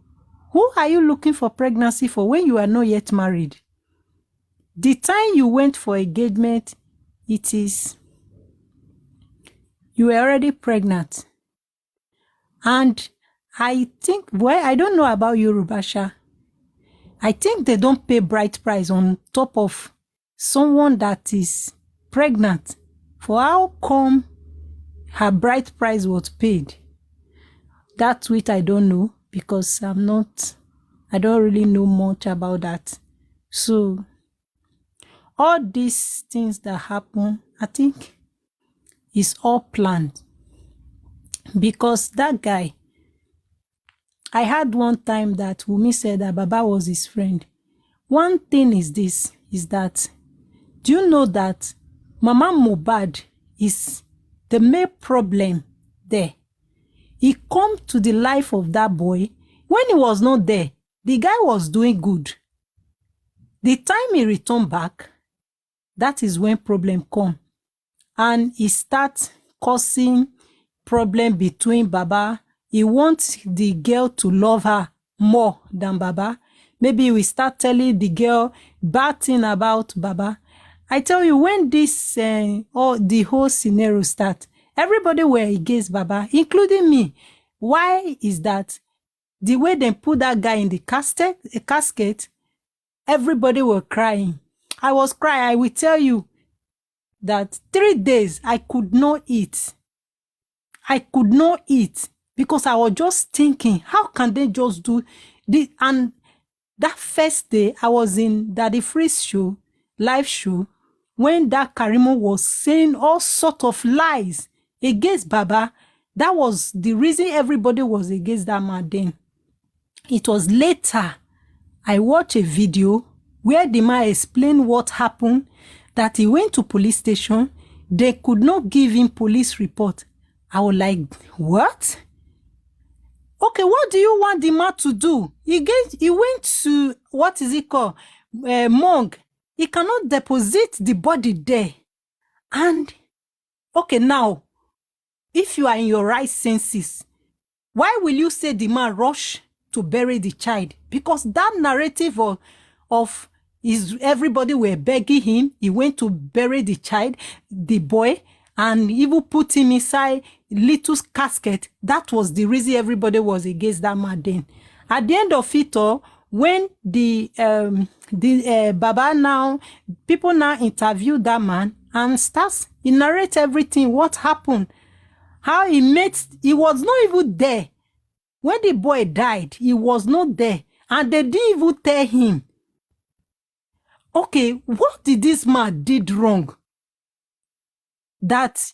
Speaker 9: Who are you looking for pregnancy for when you are not yet married? The time you went for engagement, it is you were already pregnant. And I think, well, I don't know about Yorubasha. I think they don't pay bride price on top of someone that is pregnant. For how come her bride price was paid? That tweet I don't know because I don't really know much about that. So all these things that happen, I think is all planned. Because that guy, I had one time that Wunmi said that Baba was his friend. One thing is this, is that, do you know that Mama Mohbad is the main problem there? He come to the life of that boy. When he was not there, the guy was doing good. The time he returned back, that is when problem come. And he starts causing problem between Baba. He wants the girl to love her more than Baba. Maybe we start telling the girl bad thing about Baba. I tell you, when this or the whole scenario start, everybody were against Baba, including me. Why is that? The way they put that guy in the casket, everybody were crying. I was crying. I will tell you that 3 days I could not eat. I could not eat because I was just thinking, how can they just do this? And that first day, I was in Daddy Freeze show, live show, when that Karimo was saying all sort of lies against Baba. That was the reason everybody was against that man then. It was later I watched a video where the man explained what happened, that he went to police station. They could not give him police report. I was like, what? Okay, what do you want the man to do? He went to, what is it called? Morgue. He cannot deposit the body there. And, okay, now, if you are in your right senses, why will you say the man rush to bury the child? Because that narrative of everybody were begging him, he went to bury the child, the boy, and even put him inside little casket. That was the reason everybody was against that man then. At the end of it all, when the Baba now, people now interview that man and he narrates everything, what happened, how he was not even there. When the boy died, he was not there. And they didn't even tell him. Okay, what did this man did wrong? That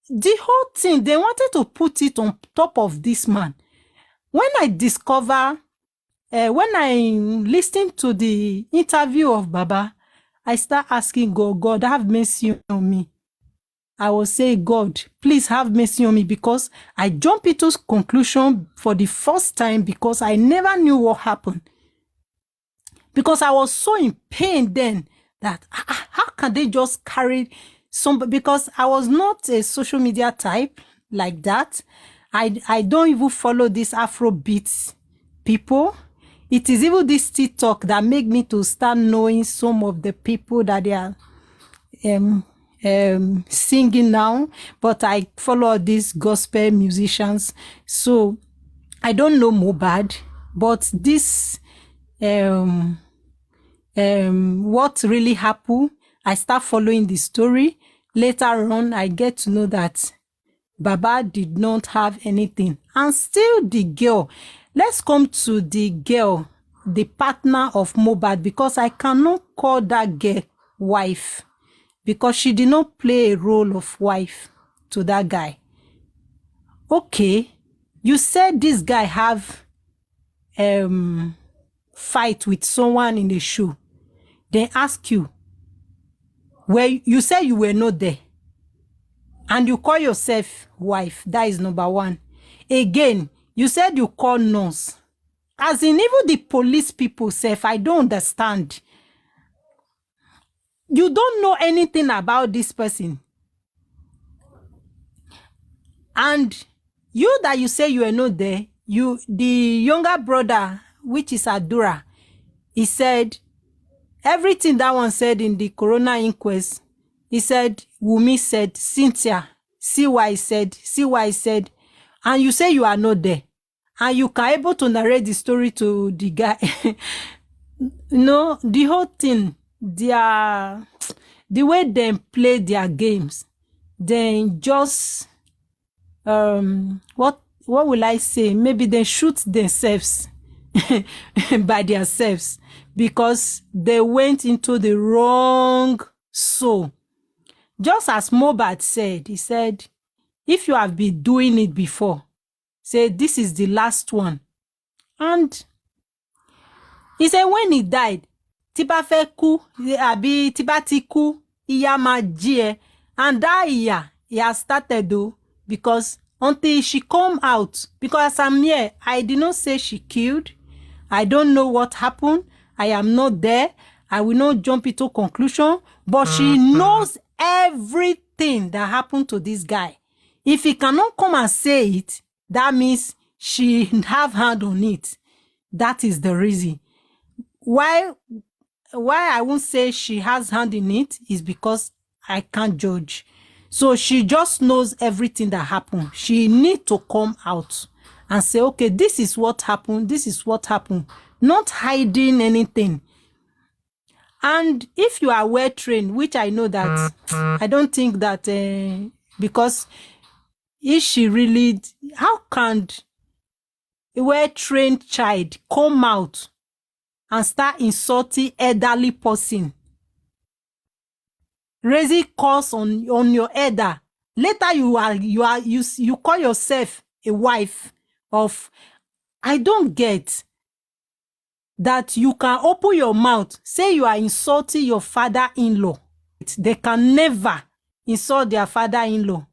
Speaker 9: the whole thing, they wanted to put it on top of this man. When I listened to the interview of Baba, I start asking God, have mercy on me. I will say, God, please have mercy on me, because I jumped into conclusion for the first time because I never knew what happened. Because I was so in pain then that how can they just carry somebody? Because I was not a social media type like that. I don't even follow these Afrobeats people. It is even this TikTok that make me to start knowing some of the people that they are singing now, but I follow these gospel musicians. So I don't know Mohbad, but this what really happened, I start following the story. Later on, I get to know that Baba did not have anything. And still the girl, let's come to the girl, the partner of Mohbad, because I cannot call that girl wife, because she did not play a role of wife to that guy. Okay, you said this guy have fight with someone in the show. They ask you, where you say you were not there, and you call yourself wife. That is number one. Again, you said you call nurse. As in, even the police people say, I don't understand. You don't know anything about this person. And you that you say you are not there, the younger brother, which is Adura, he said, everything that one said in the corona inquest, he said, Wumi said, Cynthia, see what I said, and you say you are not there. And you can able to narrate the story to the guy. No, the whole thing, the way they play their games, then just, what will I say? Maybe they shoot themselves by themselves, because they went into the wrong soul. Just as Mohbad said, he said, if you have been doing it before, say this is the last one. And he said when he died, tiba fe ku, abi tiba ti ku, iya ma jie. And that year, he has started though, because until she come out, because as I'm here, I did not say she killed. I don't know what happened. I am not there. I will not jump into conclusion, but she knows everything that happened to this guy. If he cannot come and say it, that means she have hand on it. That is the reason. Why I won't say she has hand in it is because I can't judge. So she just knows everything that happened. She need to come out and say, okay, this is what happened. This is what happened. Not hiding anything. And if you are well trained, which I know that, I don't think that, because if she really, how can a well trained child come out and start insulting elderly person, raising curse on your elder? Later you call yourself a wife of, I don't get that you can open your mouth, say you are insulting your father-in-law. They can never insult their father-in-law.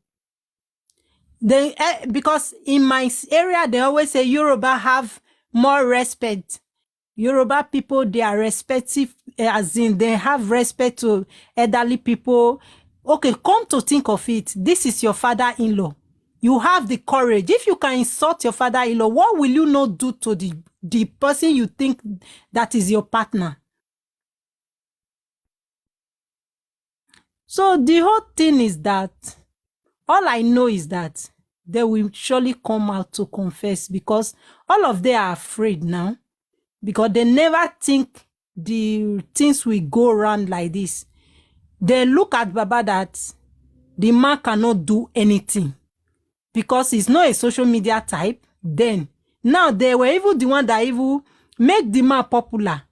Speaker 9: They, because in my area, they always say Yoruba have more respect. Yoruba people, they are respectful, as in they have respect to elderly people. Okay, come to think of it, this is your father-in-law. You have the courage. If you can insult your father-in-law, what will you not do to the person you think that is your partner? So the whole thing is that, all I know is that they will surely come out to confess, because all of them are afraid now, because they never think the things will go around like this. They look at Baba that the man cannot do anything, because he's not a social media type. Then now they were even the one that even make the man popular,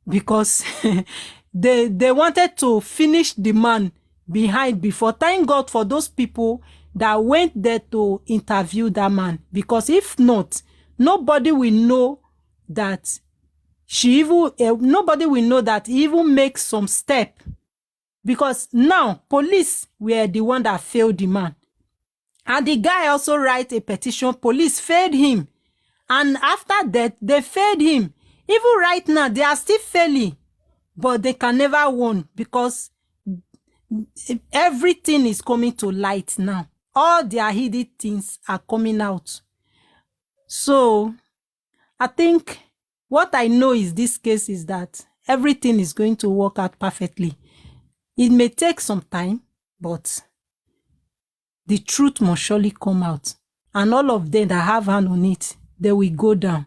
Speaker 9: because they wanted to finish the man behind before. Thank God for those people that went there to interview that man, because if not, nobody will know that nobody will know that he even makes some step, because now police were the one that failed the man. And the guy also write a petition, police failed him. And after that, they failed him. Even right now, they are still failing, but they can never win, because everything is coming to light now. All their hidden things are coming out. So I think what I know is this case is that everything is going to work out perfectly. It may take some time, but the truth must surely come out. And all of them that have hand on it, they will go down.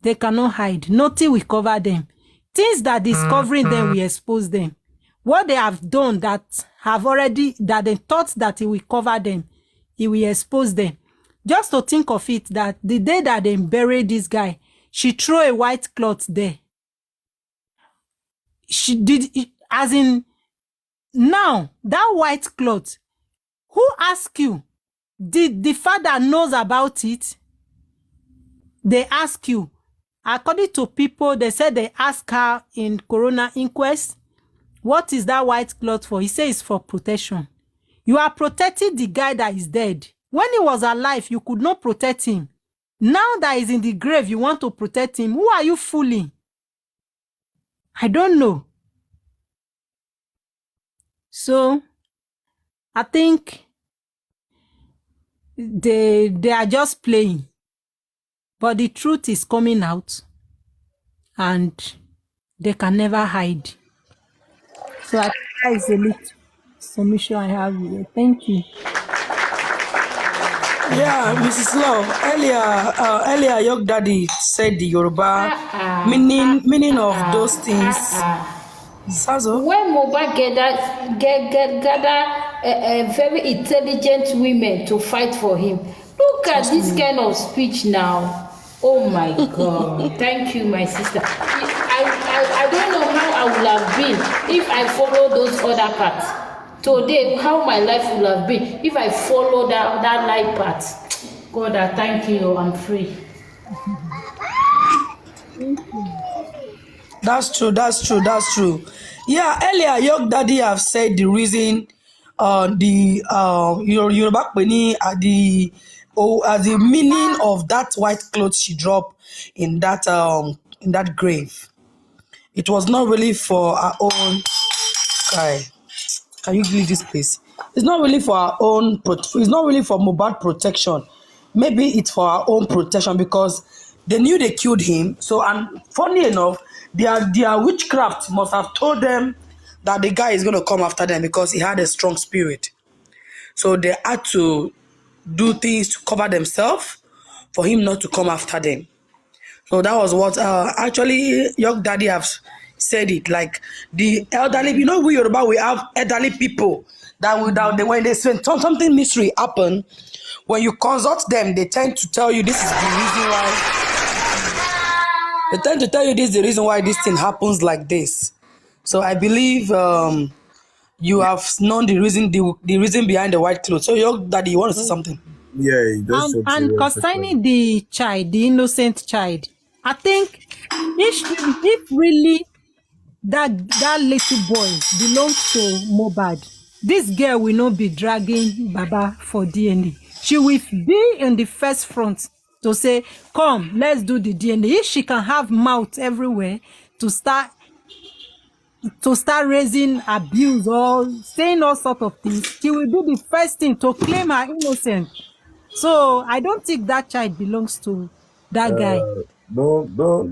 Speaker 9: They cannot hide. Nothing will cover them. Things that is covering them will expose them. What they have done that they thought that it will cover them, it will expose them. Just to think of it, that the day that they buried this guy, she threw a white cloth there. She did, as in, now, that white cloth, who asked you? Did the father knows about it? They ask you. According to people, they said they ask her in coroner inquest, what is that white cloth for? He says it's for protection. You are protecting the guy that is dead. When he was alive, you could not protect him. Now that he's in the grave, you want to protect him. Who are you fooling? I don't know. So, I think they are just playing. But the truth is coming out. And they can never hide. So, I think that is a little submission I have here. Thank you.
Speaker 2: Yeah, Mrs. Love. Earlier, your daddy said the Yoruba meaning of those things. Sazo.
Speaker 4: When Mohbad gather very intelligent women to fight for him, look at this kind of speech now. Oh my God! Thank you, my sister. I don't know how I would have been if I followed those other parts. Today, how my life would have been if I followed that life path. God, I thank you. I'm free.
Speaker 2: That's true. Yeah, earlier, your daddy have said the reason Yoruba Peni as the meaning of that white cloth she dropped in that grave. It was not really for our own guy. Can you leave this place? It's not really for our own. It's not really for Mohbad protection. Maybe it's for our own protection because they knew they killed him. So, and funny enough, their witchcraft must have told them that the guy is going to come after them because he had a strong spirit. So they had to do things to cover themselves for him not to come after them. So that was what actually your daddy have said it. Like the elderly, we Yoruba, we have elderly people that when they say something mystery happen, when you consult them, they tend to tell you this is the reason why. They tend to tell you this is the reason why this thing happens like this. So I believe you have known the reason behind the white clothes. So your daddy, you want to say something?
Speaker 1: Yeah, just
Speaker 9: And concerning the child, the innocent child, I think if really that little boy belongs to Mohbad, this girl will not be dragging Baba for DNA. She will be in the first front to say, come, let's do the DNA. If she can have mouth everywhere to start raising abuse or saying all sorts of things, she will be the first thing to claim her innocence. So I don't think that child belongs to that guy.
Speaker 1: Don't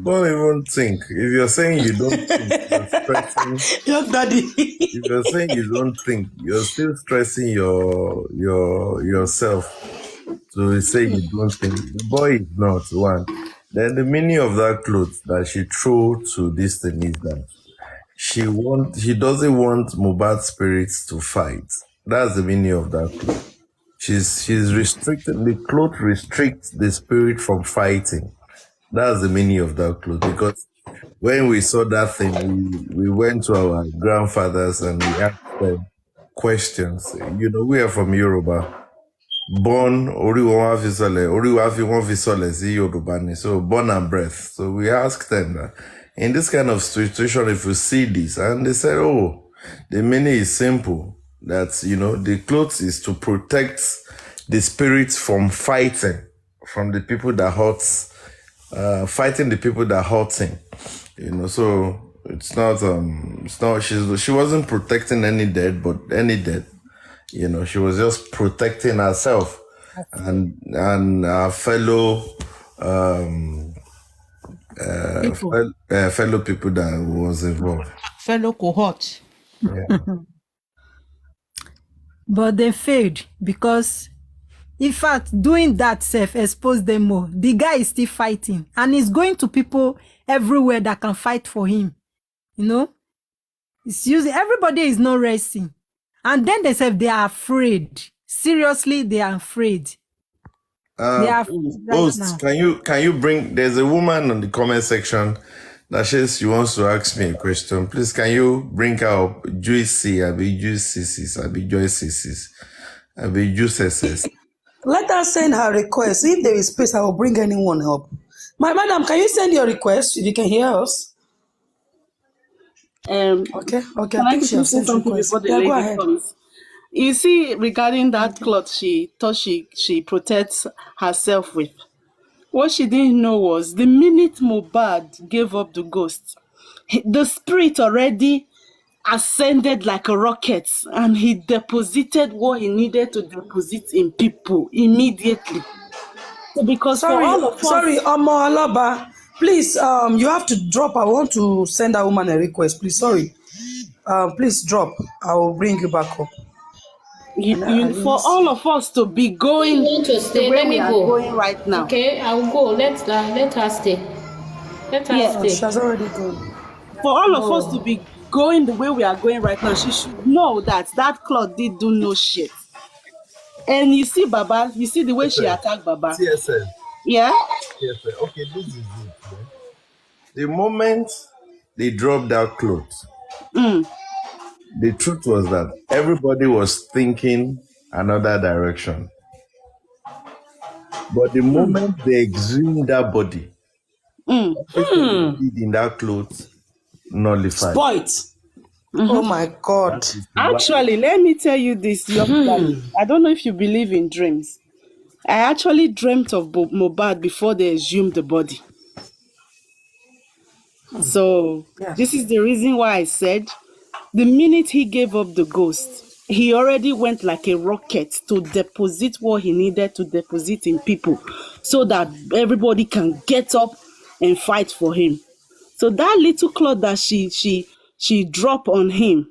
Speaker 1: even think. If you're saying you don't think, you're stressing.
Speaker 2: Your daddy.
Speaker 1: If you're saying you don't think, you're still stressing yourself to say you don't think. The boy is not one. Then the meaning of that clothes that she threw to this thing is that she doesn't want Mohbad's spirits to fight. That's the meaning of that cloth. She's restricted. The cloth restricts the spirit from fighting. That's the meaning of that cloth. Because when we saw that thing, we went to our grandfathers and we asked them questions. We are from Yoruba. Born Yoruba, so born and breath. So we asked them that in this kind of situation, if you see this, and they said, oh, the meaning is simple. That the clothes is to protect the spirits from fighting, from the people that hurts, fighting the people that hurt him. So it's not she wasn't protecting any dead. She was just protecting herself and her fellow fellow people that was involved.
Speaker 7: Fellow cohort.
Speaker 1: Yeah.
Speaker 9: But they failed because, in fact, doing that self exposed them more. The guy is still fighting and he's going to people everywhere that can fight for him. You know, it's using everybody is not resting. And then they said they are afraid. Seriously, they are afraid. They are afraid right
Speaker 1: Host,
Speaker 9: now.
Speaker 1: can you bring? There's a woman on the comment section that says she wants to ask me a question. Please, can you bring her up? Juicy, I be Juices, I be Joyces, I be Juices.
Speaker 2: Let her send her request. If there is space, I will bring anyone up. My madam, can you send your request if you can hear us? Okay, I
Speaker 8: Can I
Speaker 2: think she
Speaker 8: quickly
Speaker 2: has
Speaker 8: say
Speaker 2: sent
Speaker 8: something
Speaker 2: request.
Speaker 8: before the
Speaker 2: Yeah, go
Speaker 8: lady
Speaker 2: ahead.
Speaker 8: comes? You see, regarding that cloth she thought she protects herself with, what she didn't know was the minute Mohbad gave up the ghost, the spirit already ascended like a rocket and he deposited what he needed to deposit in people immediately. So because for
Speaker 2: Sorry,
Speaker 8: all of
Speaker 2: sorry,
Speaker 8: us,
Speaker 2: Omo Alaba. Please, you have to drop. I want to send that woman a request. Please, sorry. Please drop. I will bring you back up. And at
Speaker 8: for
Speaker 2: least,
Speaker 8: all of us to be
Speaker 4: You
Speaker 8: going
Speaker 4: want to
Speaker 8: the
Speaker 4: stay?
Speaker 8: way
Speaker 4: Let
Speaker 8: we
Speaker 4: me
Speaker 8: are
Speaker 4: go.
Speaker 8: going right now.
Speaker 4: Okay, I'll go. Let her stay. Let her
Speaker 8: Yeah,
Speaker 2: oh, she
Speaker 4: stay.
Speaker 2: has already gone.
Speaker 8: for all of us to
Speaker 2: Oh,
Speaker 8: be going the way we are going right now, she should know that that cloth did do no shit. And you see Baba, you see the way she attacked Baba.
Speaker 1: TSL.
Speaker 8: Yeah?
Speaker 1: TSL. Okay, this is it. Yeah? The moment they dropped that clothes, the truth was that everybody was thinking another direction. But the moment they exhumed that body, everything they did in that clothes nullified.
Speaker 2: spoilt. Oh my God.
Speaker 1: That is why.
Speaker 8: Actually, let me tell you this, I don't know if you believe in dreams. I actually dreamt of Mohbad before they exhumed the body. So
Speaker 2: Yeah.
Speaker 8: this is the reason why I said the minute he gave up the ghost, he already went like a rocket to deposit what he needed to deposit in people so that everybody can get up and fight for him. So that little cloth that she dropped on him,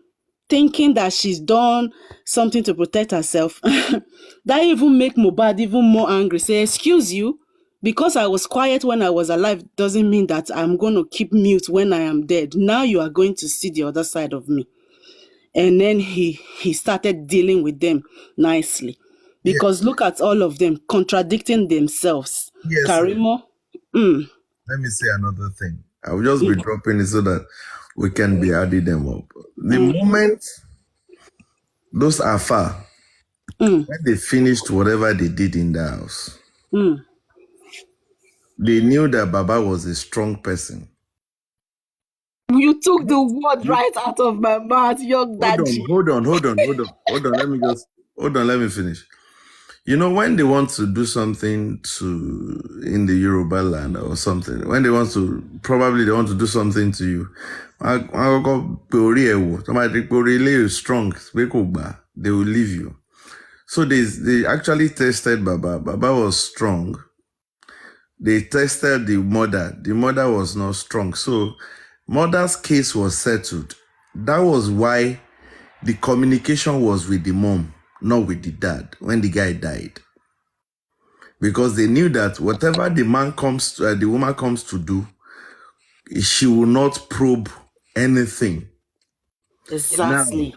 Speaker 8: thinking that she's done something to protect herself, that even make Mohbad even more angry. Say, excuse you, because I was quiet when I was alive doesn't mean that I'm going to keep mute when I am dead. Now you are going to see the other side of me. And then he started dealing with them nicely.
Speaker 1: Yeah,
Speaker 8: Because look at all of them contradicting themselves.
Speaker 1: yes, sir.
Speaker 8: Karimo,
Speaker 1: Let me say another thing. I will just be dropping it so that we can be adding them up. The moment those are far, when they finished whatever they did in the house, they knew that Baba was a strong person.
Speaker 8: you took the word right out of my mouth, young daddy.
Speaker 1: Hold on. Let me finish. You know, when they want to do something in the Yoruba land or something, when they want to do something to you, somebody is strong, they will leave you. So they actually tested Baba. Baba was strong. They tested the mother. The mother was not strong. So mother's case was settled. That was why the communication was with the mom, not with the dad, when the guy died. Because they knew that whatever the woman comes to do, she will not probe anything.
Speaker 8: Exactly.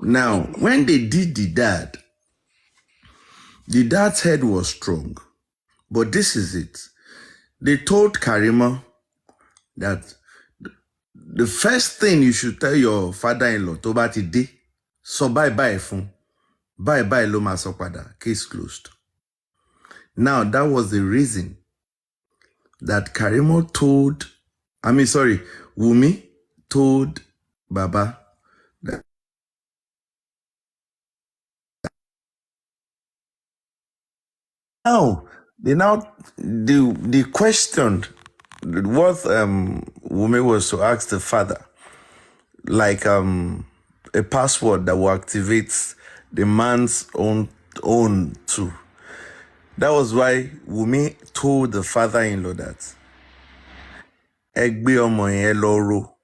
Speaker 1: Now, when they did the dad's head was strong. But this is it. They told Karima that the first thing you should tell your father-in-law, Tobati D, so bye fun. Bye lo ma sọ padà, case closed. Now, that was the reason that Wumi told Baba that they questioned what Wumi was to ask the father, like a password that will activate the man's own too. That was why Wumi told the father-in-law that Egbe ọmọ yẹn lọ ro.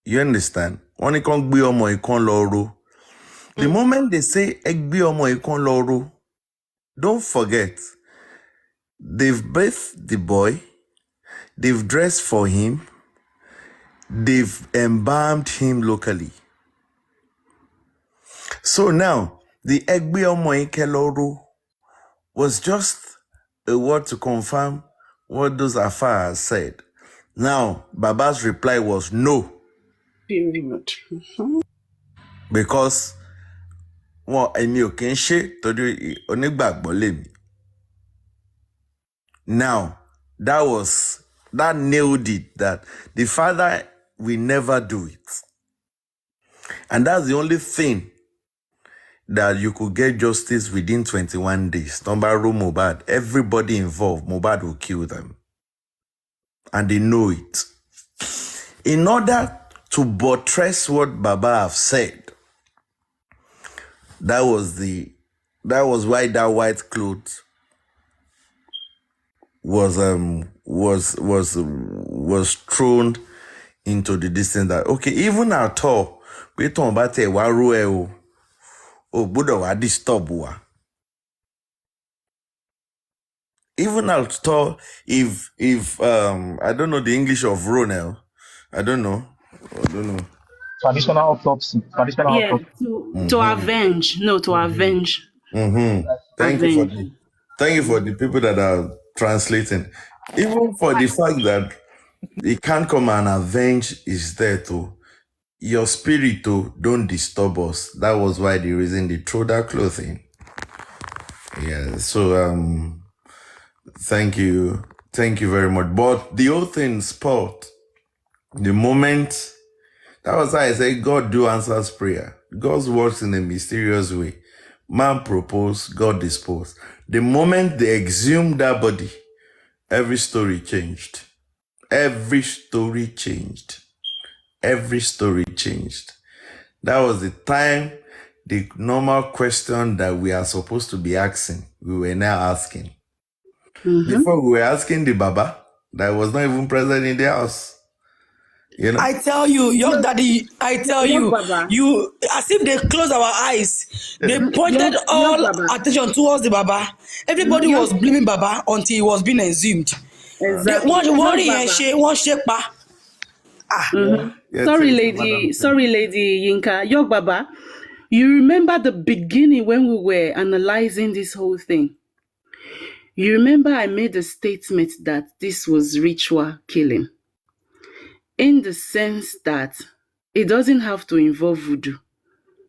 Speaker 1: You understand? Wọ́n ní kán gbé ọmọ yìí kán lọ ro. The moment they say ẹ gbé ọmọ yìí kán lọ ro, don't forget, they've bathed the boy, they've dressed for him, they've embalmed him locally. So now, the Egbe Omo Ikeloro was just a word to confirm what those affairs said. Now, Baba's reply was no.
Speaker 8: Period.
Speaker 1: Because, well, èmi ò kì í ṣe torí onígbàgbọ́ lèmi. Now, that nailed it, that the father will never do it. And that's the only thing that you could get justice within 21 days. Tombaro Mohbad, everybody involved, Mohbad will kill them. And they know it. In order to buttress what Baba have said, that was why that white cloth was thrown into the distance. That okay, even at all, we talk about a waru o budo wa disturb wa. Even at all, if I don't know the English of Ronel, I don't know.
Speaker 5: Traditional autopsy.
Speaker 8: Yeah, to avenge. No, to avenge.
Speaker 1: Thank you for the people that are translating. Even for the fact that it can't come and avenge is there too. Your spirit too, don't disturb us. That was why the reason they threw that clothing. Yeah, so thank you very much. But the whole thing spot, the moment, that was why I say God do answers prayer. God works in a mysterious way. Man proposed, God disposed. The moment they exhumed that body, every story changed. Every story changed. That was the time the normal question that we are supposed to be asking, we were now asking. Before we were asking the Baba that was not even present in the house. You know?
Speaker 2: I tell you, young daddy, you, as if they closed our eyes, they pointed all attention towards the Baba. Everybody was blaming Baba until he was being exhumed.
Speaker 8: Exactly.
Speaker 2: One shape.
Speaker 8: Sorry, lady Yinka. Yo, Baba, you remember the beginning when we were analyzing this whole thing? You remember I made a statement that this was ritual killing, in the sense that it doesn't have to involve voodoo.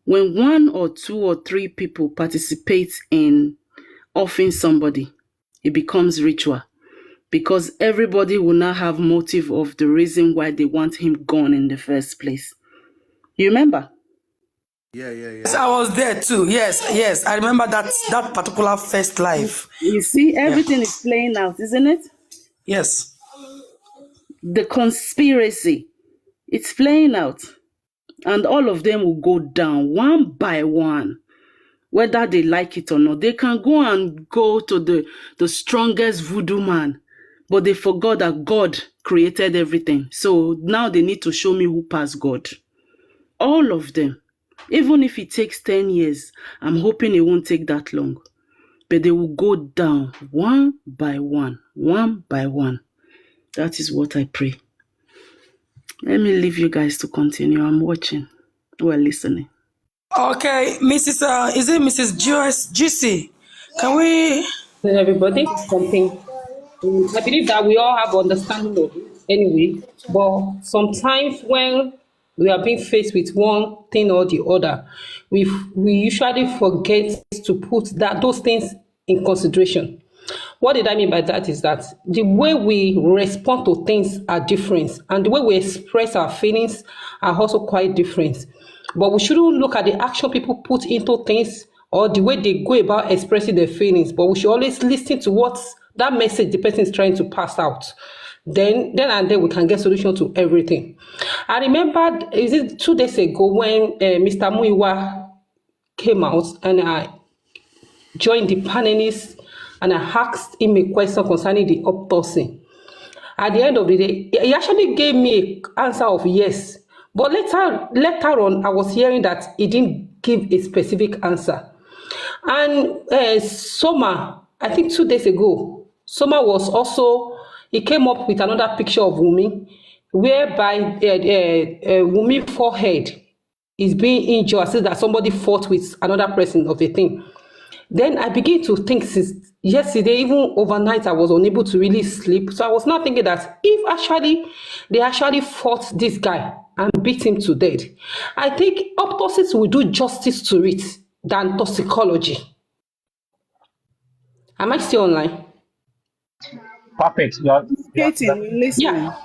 Speaker 8: When 1 or 2 or 3 people participate in offing somebody, it becomes ritual, because everybody will now have motive of the reason why they want him gone in the first place. You remember?
Speaker 1: Yeah.
Speaker 2: Yes, I was there too. Yes. I remember that particular first life.
Speaker 8: You see, everything is playing out, isn't it?
Speaker 2: Yes.
Speaker 8: The conspiracy, it's playing out. And all of them will go down one by one, whether they like it or not. They can go to the strongest voodoo man, but they forgot that God created everything. So now they need to show me who passed God. All of them. Even if it takes 10 years, I'm hoping it won't take that long. But they will go down one by one. That is what I pray. Let me leave you guys to continue. I'm watching. We're listening.
Speaker 2: Okay, Mrs. Is it Mrs. GC? Can we?
Speaker 10: Everybody, something. I believe that we all have understanding of it anyway, but sometimes when we are being faced with one thing or the other, we usually forget to put those things in consideration. What did I mean by that is that the way we respond to things are different, and the way we express our feelings are also quite different. But we shouldn't look at the action people put into things or the way they go about expressing their feelings, but we should always listen to what that message the person is trying to pass out. Then we can get solution to everything. I remember, is it 2 days ago when Mr. Muiwa came out and I joined the panelists and I asked him a question concerning the autopsy. At the end of the day, he actually gave me an answer of yes, But later on, I was hearing that he didn't give a specific answer. And Soma, I think 2 days ago, Soma was also, he came up with another picture of Wumi, whereby Wumi's forehead is being injured, as if that somebody fought with another person of a thing. Then I begin to think since yesterday, even overnight, I was unable to really sleep. So I was now thinking that if they actually fought this guy and beat him to death, I think autopsies will do justice to it than toxicology. Am I still online?
Speaker 5: Perfect.
Speaker 8: Katie, we're listening.
Speaker 10: Yeah.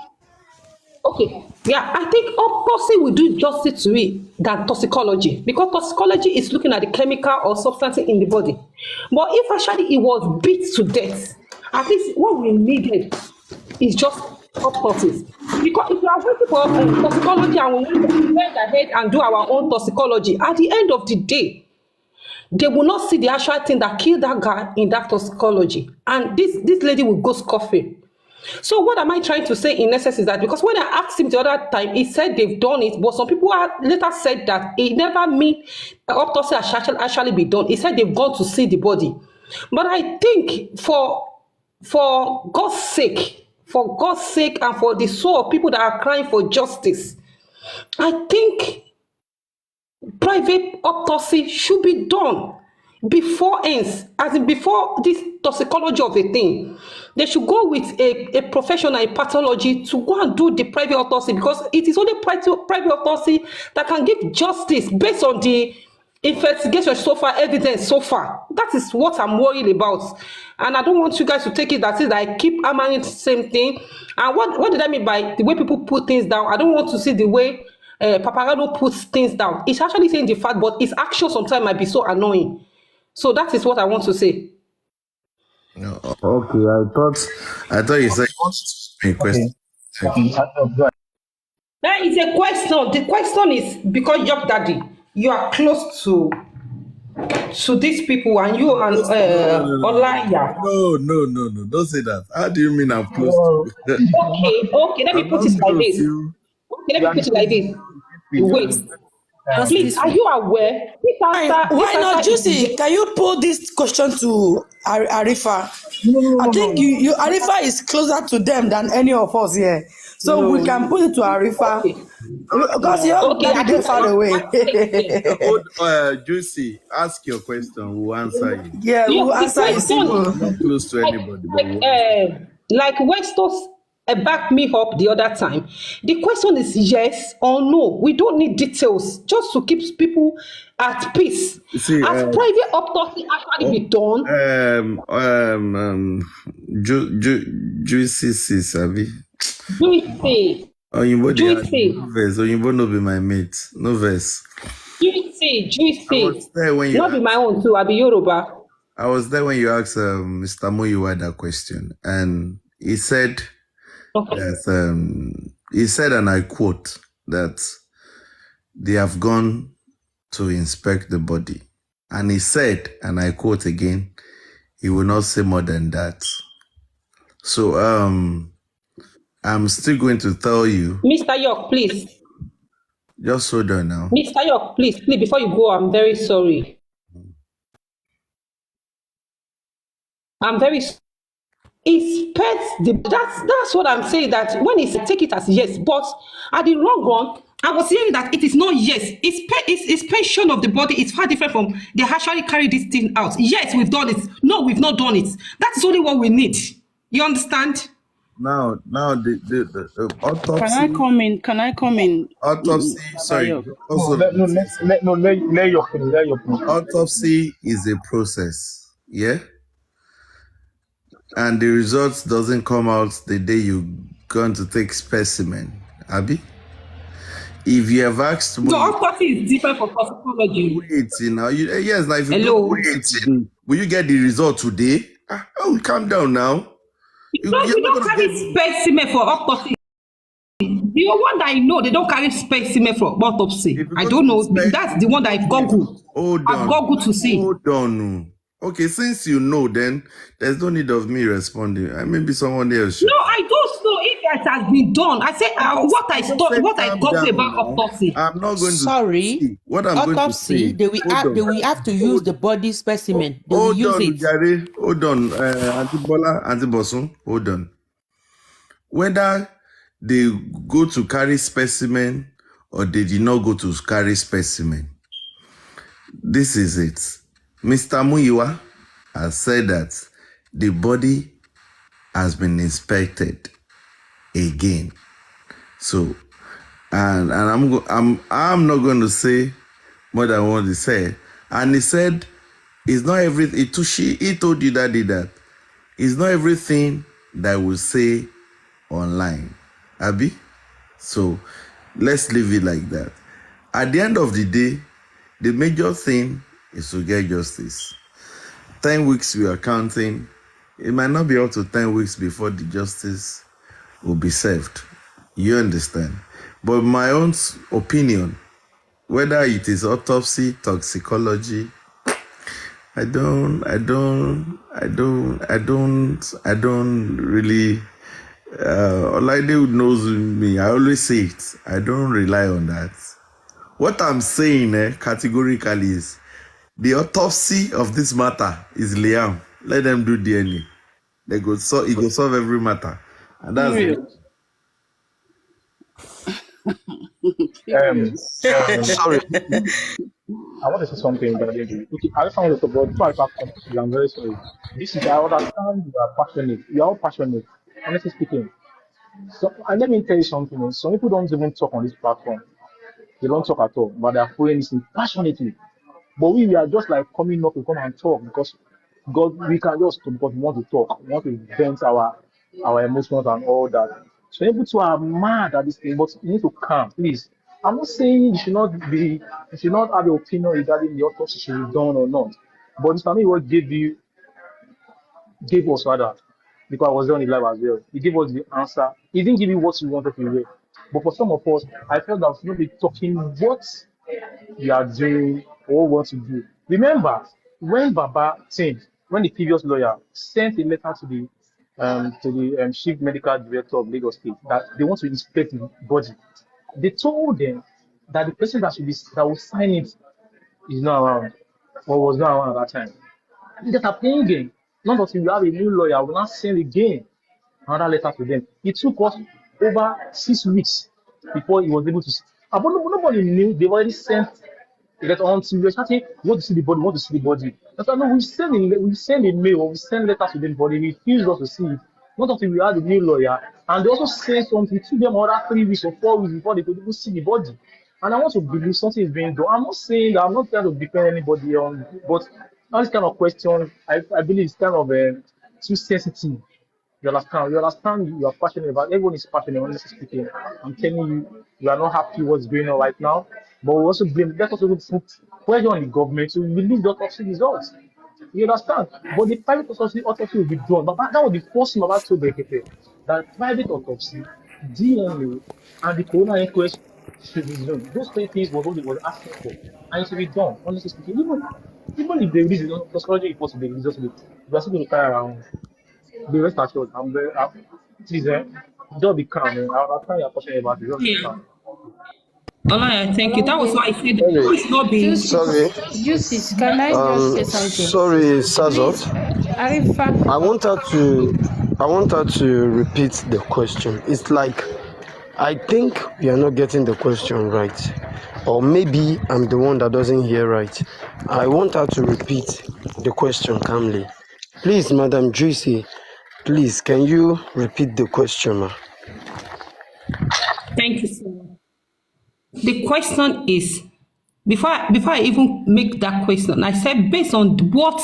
Speaker 10: Okay. Yeah, I think autopsy will do justice to it than toxicology, because toxicology is looking at the chemical or substance in the body. But if actually it was beat to death, at least what we needed is just autopsies. Because if you are waiting for toxicology and we went ahead and do our own toxicology, at the end of the day, they will not see the actual thing that killed that guy in that toxicology. And this lady will go scot-free. So what am I trying to say in essence is that, because when I asked him the other time, he said they've done it, but some people later said that it never mean autopsy has actually be done. He said they've gone to see the body. But I think for God's sake, and for the soul of people that are crying for justice, I think private autopsy should be done before ends, as in before this toxicology of a thing. They should go with a professional in pathology to go and do the private autopsy, because it is only private autopsy that can give justice based on the investigation so far, evidence so far. That is what I'm worried about. And I don't want you guys to take it that is that I keep hammering the same thing. And what did I mean by the way people put things down? I don't want to see the way Paparazzo puts things down. It's actually saying the fact, but his action sometimes might be so annoying. So that is what I want to say.
Speaker 1: No, okay, I thought you said a question.
Speaker 10: That is a question. The question is because your daddy, you are close to these people, and you and Olaya.
Speaker 1: No, don't say that. How do you mean I'm close to?
Speaker 10: Okay, let me put it like this. Okay, let me put it like this. Wait. Please, are you aware?
Speaker 2: Why not, Juicy? Can you put this question to Arifa? I think you Arifa is closer to them than any of us here. So we can put it to Arifa.
Speaker 10: Okay.
Speaker 2: Because you're daddy far away.
Speaker 1: Juicy, ask your question. We'll answer you.
Speaker 2: Yeah, we'll answer you. Simple.
Speaker 1: Not close to anybody.
Speaker 10: Like Westos backed me up the other time. The question is yes or no. We don't need details, just to keep people at peace.
Speaker 1: See,
Speaker 10: As private autopsy actually be done.
Speaker 1: Juicy, Sabi.
Speaker 10: Juicy.
Speaker 1: Oyinbo no be my mate. No verse.
Speaker 10: Juicy.
Speaker 1: I was there when you
Speaker 10: Not be my own too. I be Yoruba.
Speaker 1: I was there when you asked Mr. Muyiwa that question, and he said that he said, and I quote, that they have gone to inspect the body, and he said, and I quote again, he will not say more than that. So I'm still going to tell you,
Speaker 10: Mr. York, please.
Speaker 1: Just hold on now.
Speaker 10: Mr. York, please, before you go, I'm very sorry. I'm very sorry. That's what I'm saying, that when it's take it as yes, but at the wrong one, I was hearing that it is not yes. It's pension of the body. It's far different from they actually carry this thing out. Yes, we've done it. No, we've not done it. That is only what we need. You understand?
Speaker 1: Now the autopsy.
Speaker 8: Can I come in?
Speaker 1: Autopsy. Sorry. Also, autopsy is a process. Yeah. And the results doesn't come out the day you're going to take specimen, Abby. If you have asked me,
Speaker 10: so autopsy is different from toxicology.
Speaker 1: Wait, yes, now if you
Speaker 10: Hello.
Speaker 1: Will you get the result today? Oh, calm down now.
Speaker 10: We don't carry specimen for autopsy. The one that I know, they don't carry specimen for autopsy. I don't know. That's the one that I've Googled. I've Googled to see.
Speaker 1: Hold on. Okay, since you know, then there's no need of me responding. Maybe someone else should.
Speaker 10: No, I don't know. If it has been done. I say
Speaker 1: I just said
Speaker 10: what I
Speaker 1: calm
Speaker 10: thought
Speaker 1: down
Speaker 10: about
Speaker 1: now.
Speaker 10: autopsy.
Speaker 1: I'm not going to
Speaker 7: Sorry,
Speaker 1: see what I'm going to
Speaker 7: autopsy,
Speaker 1: say. Hold
Speaker 7: they
Speaker 1: on.
Speaker 7: will have to use the body specimen. They will
Speaker 1: Hold
Speaker 7: use
Speaker 1: on,
Speaker 7: it.
Speaker 1: Jare. Hold on, Auntie Bola, Auntie Bosun. Hold on. Whether they go to carry specimen or they did not go to carry specimen, this is it. Mr. Muyiwa has said that the body has been inspected again. So, and I'm not going to say more than what he said. And he said, it's not everything. He told you that did that. It's not everything that we say online, Abi. So let's leave it like that. At the end of the day, the major thing is to get justice. 10 weeks we are counting. It might not be up to 10 weeks before the justice will be served. You understand? But my own opinion, whether it is autopsy, toxicology, I don't really, Olaide knows me. I always say it. I don't rely on that. What I'm saying categorically is the autopsy of this matter is Liam. Let them do DNA. It will solve every matter. And that's it.
Speaker 10: Period.
Speaker 8: Period.
Speaker 5: Sorry, I want to say something, but okay, I just want to talk about before I start talking, I'm very sorry. This is I understand you are passionate. You are all passionate, honestly speaking. So and let me tell you something. Some people don't even talk on this platform. They don't talk at all, but they are following this thing passionately. But we are just like coming up to come and talk because God, we can just because we want to talk, we want to vent our emotions and all that. So people too are mad at this thing, but you need to calm, please. I'm not saying you should not have an opinion regarding the autopsy should be done or not. But Mr. Ami, what gave us rather, because I was there on the live as well. He gave us the answer. He didn't give you what we wanted to hear. But for some of us, I felt that we should not be talking what we are doing or want to do. Remember, when when the previous lawyer sent a letter to the chief medical director of Lagos State that they want to inspect the body, they told them that the person that will sign it is not around or was not around at that time. They are playing game. Not until we have a new lawyer, we will not send again another letter to them. It took us over 6 weeks before he was able to. But nobody knew. They already sent that until we were starting, want to see the body, want to see the body. That's why no, we send a mail or we send letters to them, but they refused us to see it. Not until we had a new lawyer, and they also sent something. It took them another 3 weeks or 4 weeks before they could even see the body. And I want to believe something is being done. I'm not saying that I'm not trying to defend anybody on, but all this kind of question, I believe it's kind of too sensitive. You understand? You understand? You are passionate about. Everyone is passionate. Honestly speaking, I'm telling you, you are not happy what's going on right now. But we also blame. Let us also put pressure on the government to release the autopsy results. You understand? But the private autopsy will be done. But that was the first thing about Tobekete. That private autopsy, DNA, and the corona inquest should be done. Those three things was what they were asking for, and it should be done. Honestly speaking, even if they release the toxicology report, they release it. We are still going to carry around. Be rest assured, please, just be calm. I'll tell you a question about it. Just be
Speaker 10: Yeah.
Speaker 5: calm.
Speaker 10: Olaya, thank you. That was
Speaker 4: Okay.
Speaker 10: why I said
Speaker 3: Sorry,
Speaker 10: it's not being.
Speaker 3: sorry,
Speaker 4: Juices, can I just say something?
Speaker 3: sorry,
Speaker 4: Please,
Speaker 3: Sazot.
Speaker 4: Arifa.
Speaker 3: I want her to I want her to repeat the question. It's like I think we are not getting the question right. Or maybe I'm the one that doesn't hear right. I want her to repeat the question calmly. Please, Madam Juicy, please can you repeat the question, ma?
Speaker 10: Thank you so much. The question is, before I even make that question, I said based on what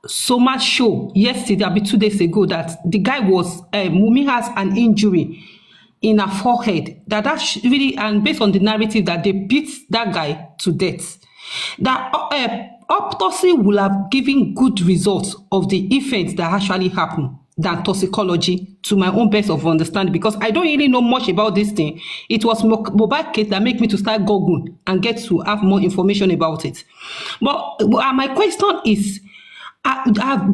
Speaker 10: Soma show yesterday, I 2 days ago, that the guy was Mumi has an injury in her forehead. Really, and based on the narrative that they beat that guy to death, that autopsy will have given good results of the events that actually happened than toxicology, to my own best of understanding, because I don't really know much about this thing. It was mobile case that made me to start googling and get to have more information about it. But my question is, have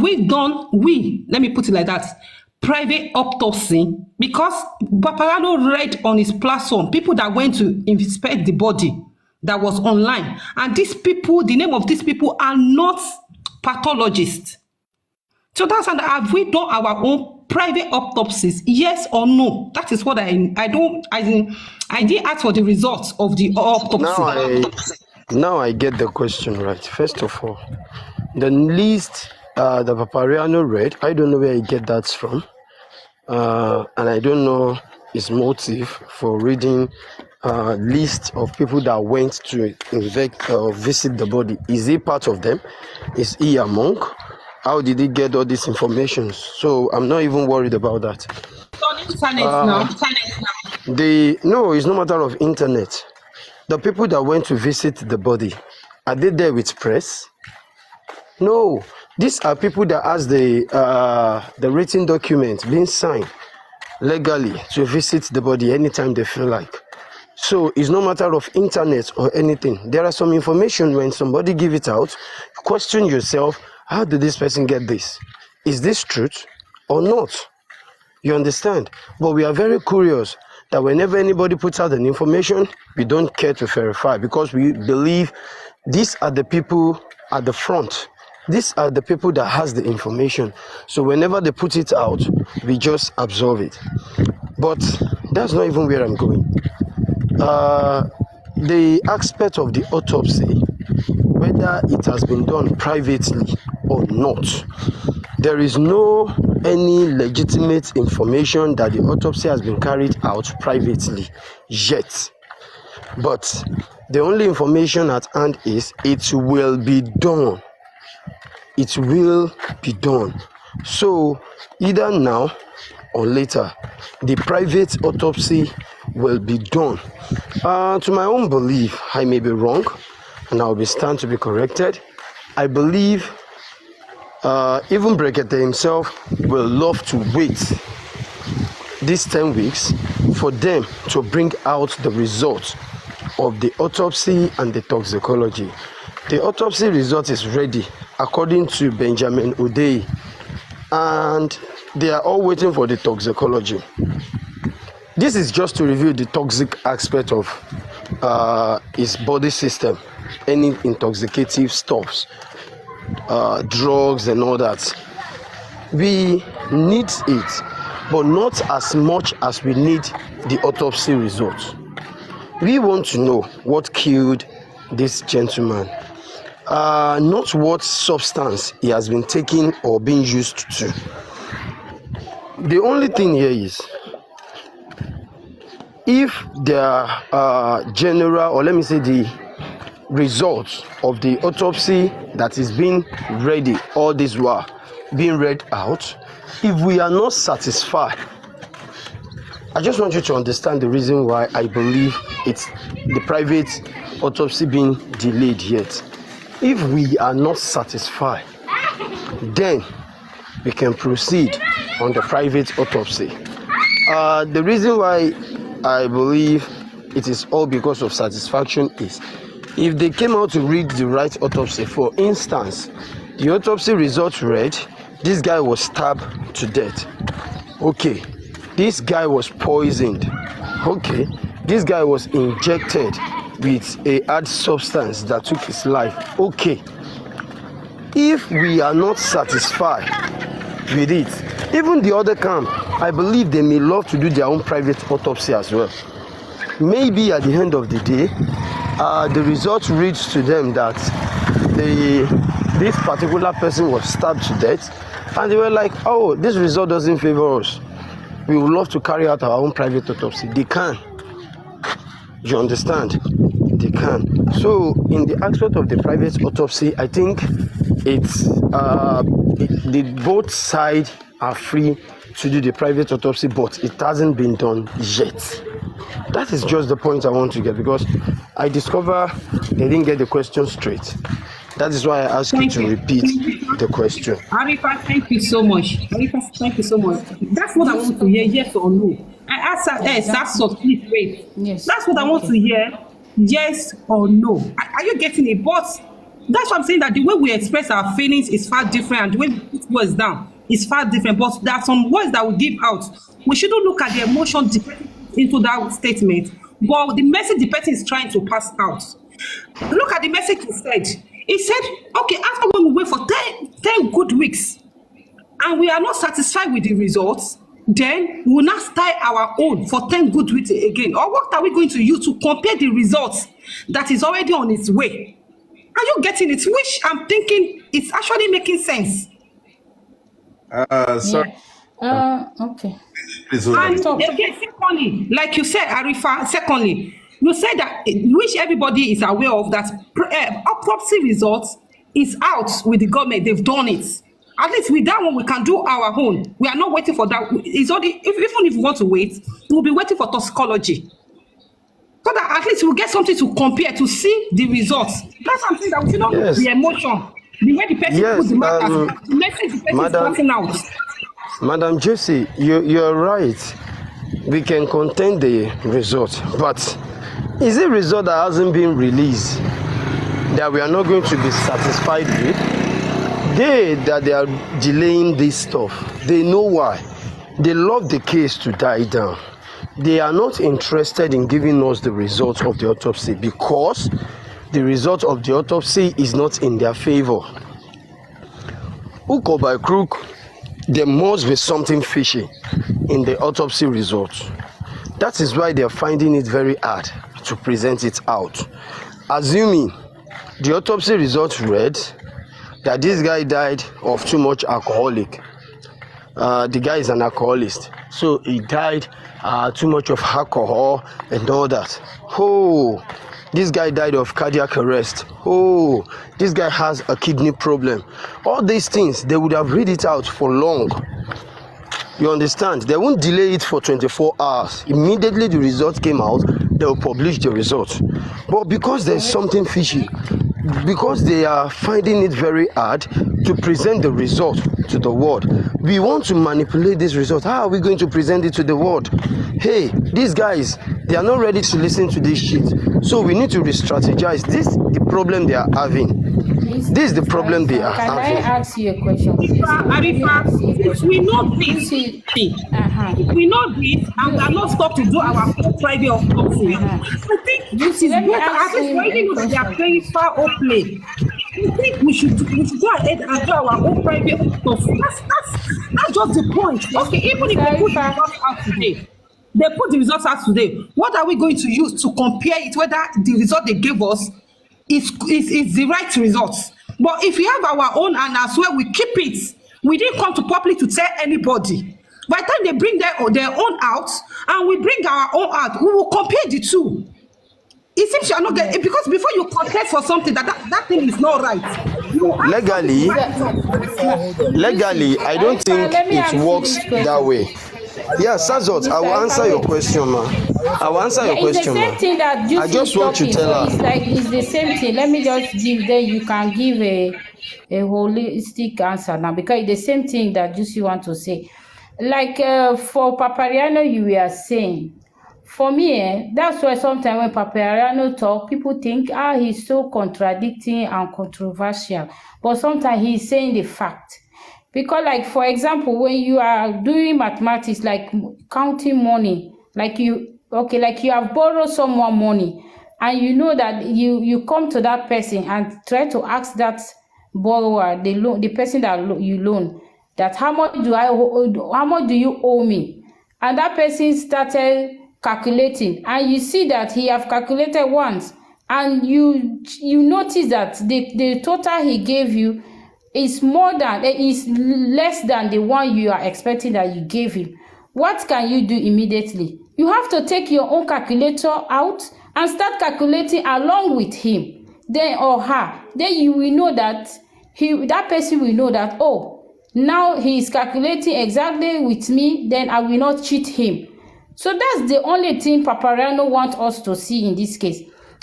Speaker 10: we done, let me put it like that, private autopsy because Paparano read on his platform people that went to inspect the body that was online. And these people, the name of these people are not pathologists. So that's and have we done our own private autopsies? Yes or no? That is what I didn't ask for the results of the autopsy.
Speaker 3: Now I get the question right. First of all, the list the Papariano read, I don't know where he get that from. And I don't know his motive for reading list of people that went to visit the body. Is he part of them? Is he a monk? How did he get all this information? So I'm not even worried about that.
Speaker 10: It's on internet now.
Speaker 3: No, it's no matter of internet. The people that went to visit the body, are they there with press? No, these are people that has the written document being signed legally to visit the body anytime they feel like. So it's no matter of internet or anything. There are some information when somebody give it out, you question yourself, how did this person get this? Is this truth or not? You understand? But we are very curious that whenever anybody puts out an information, we don't care to verify because we believe these are the people at the front. These are the people that has the information. So whenever they put it out, we just absorb it. But that's not even where I'm going. The aspect of the autopsy, whether it has been done privately or not, there is no any legitimate information that the autopsy has been carried out privately yet. But the only information at hand is it will be done. It will be done. So either now or later, the private autopsy will be done. To my own belief, I may be wrong, and I'll be stand to be corrected. I believe even Brekete himself will love to wait these 10 weeks for them to bring out the results of the autopsy and the toxicology. The autopsy result is ready according to Benjamin Udey, and they are all waiting for the toxicology. This is just to review the toxic aspect of his body system, any intoxicative stuffs, drugs and all that. We need it, but not as much as we need the autopsy results. We want to know what killed this gentleman, not what substance he has been taking or being used to. The only thing here is, if the general, or let me say the results of the autopsy that is being ready, all this while being read out, if we are not satisfied, I just want you to understand the reason why I believe it's the private autopsy being delayed yet. If we are not satisfied, then we can proceed on the private autopsy. The reason why I believe it is all because of satisfaction is, if they came out to read the right autopsy, for instance, the autopsy results read, this guy was stabbed to death. Okay. This guy was poisoned. Okay. This guy was injected with a hard substance that took his life. Okay. If we are not satisfied with it, even the other camp, I believe they may love to do their own private autopsy as well. Maybe at the end of the day, the result reads to them that this particular person was stabbed to death, and they were like, oh, this result doesn't favor us. We would love to carry out our own private autopsy. They can. You understand? They can. So in the aspect of the private autopsy, I think it's the both sides are free to do the private autopsy, but it hasn't been done yet. That is just the point I want to get, because I discover they didn't get the question straight. That is why I asked you to repeat the question.
Speaker 10: Arifa, thank you so much. Arifa, thank you so much. That's what I want to hear, yes or no. I asked her, yes, that's so, please wait.
Speaker 4: Yes.
Speaker 10: That's what I want to hear, yes or no. Are you getting it? But that's what I'm saying, that the way we express our feelings is far different, and the way we put words down is far different, but there are some words that we give out. We shouldn't look at the emotion the person puts into that statement, but the message the person is trying to pass out. Look at the message he said. He said, okay, after when we wait for 10 good weeks and we are not satisfied with the results, then we will not start our own for 10 good weeks again. Or what are we going to use to compare the results that is already on its way? Are you getting it? Which I'm thinking it's actually making sense.
Speaker 1: Sorry,
Speaker 4: Okay.
Speaker 1: please hold on.
Speaker 10: And again, secondly, like you said, Arifa, secondly, you said that which everybody is aware of that autopsy results is out with the government. They've done it. At least with that one, we can do our own. We are not waiting for that. It's already, even if we want to wait, we'll be waiting for toxicology. So that at least we'll get something to compare to see the results. That's something that we should not
Speaker 3: Yes.
Speaker 10: the emotion. The way the person
Speaker 3: Yes,
Speaker 10: puts the matters, the message the person
Speaker 3: Madam-
Speaker 10: is passing out.
Speaker 3: Madam Josie, you're right. We can contend the result, but is it a result that hasn't been released that we are not going to be satisfied with? They are delaying this stuff. They know why. They love the case to die down. They are not interested in giving us the results of the autopsy because the result of the autopsy is not in their favor. Hook or by crook, there must be something fishy in the autopsy results. That is why they are finding it very hard to present it out. Assuming the autopsy results read that this guy died of too much alcoholic. The guy is an alcoholist, so he died too much of alcohol and all that. Oh, this guy died of cardiac arrest. Oh, this guy has a kidney problem. All these things, they would have read it out for long. You understand? They won't delay it for 24 hours. Immediately the result came out, they will publish the result. But because there's something fishy, because they are finding it very hard to present the result to the world, we want to manipulate this result. How are we going to present it to the world? Hey, these guys, they are not ready to listen to this shit. So we need to re-strategize. This is the problem they are having. This is the problem they are
Speaker 4: Can I
Speaker 3: having.
Speaker 4: ask you a question, please?
Speaker 10: Arifa, if we know this,
Speaker 4: Uh-huh.
Speaker 10: we know this, and we are not stopped to do our own private autopsy. I think
Speaker 4: Lucy,
Speaker 10: it's
Speaker 4: let me
Speaker 10: better.
Speaker 4: ask
Speaker 10: At least
Speaker 4: him
Speaker 10: we already
Speaker 4: a
Speaker 10: know that they are
Speaker 4: question.
Speaker 10: playing foul play. I think we should go ahead and do our own private autopsy. That's just the point. Okay, even if they put the results out today, what are we going to use to compare it whether the result they gave us is the right results? But if we have our own and as well we keep it, we didn't come to public to tell anybody. By the time they bring their own out and we bring our own out, we will compare the two. It seems you are not getting, because before you contest for something that thing is not right.
Speaker 3: Legally, I don't think
Speaker 4: Let me ask
Speaker 3: it
Speaker 4: you
Speaker 3: works
Speaker 4: this question.
Speaker 3: that way. Yeah, Sazot, I will answer your question, man. I will answer your
Speaker 4: It's the
Speaker 3: question,
Speaker 4: same
Speaker 3: man.
Speaker 4: thing that you
Speaker 3: I just want to tell her.
Speaker 4: It's like it's the same thing. Let me just give, then you can give a holistic answer now, because it's the same thing that Juicy want to say. Like for Papariano, you were saying. For me, that's why sometimes when Papariano talk, people think, he's so contradicting and controversial. But sometimes he's saying the fact. Because, like, for example, when you are doing mathematics, like counting money, like you have borrowed someone money, and you know that you come to that person and try to ask that borrower, the person that you loan, that how much do you owe me? And that person started calculating, and you see that he have calculated once, and you notice that the total he gave you is less than the one you are expecting that you gave him. What can you do immediately? You have to take your own calculator out and start calculating along with him, then or her. Then you will know that that person will know that, oh, now he is calculating exactly with me, then I will not cheat him. So that's the only thing Papariano wants us to see in this case.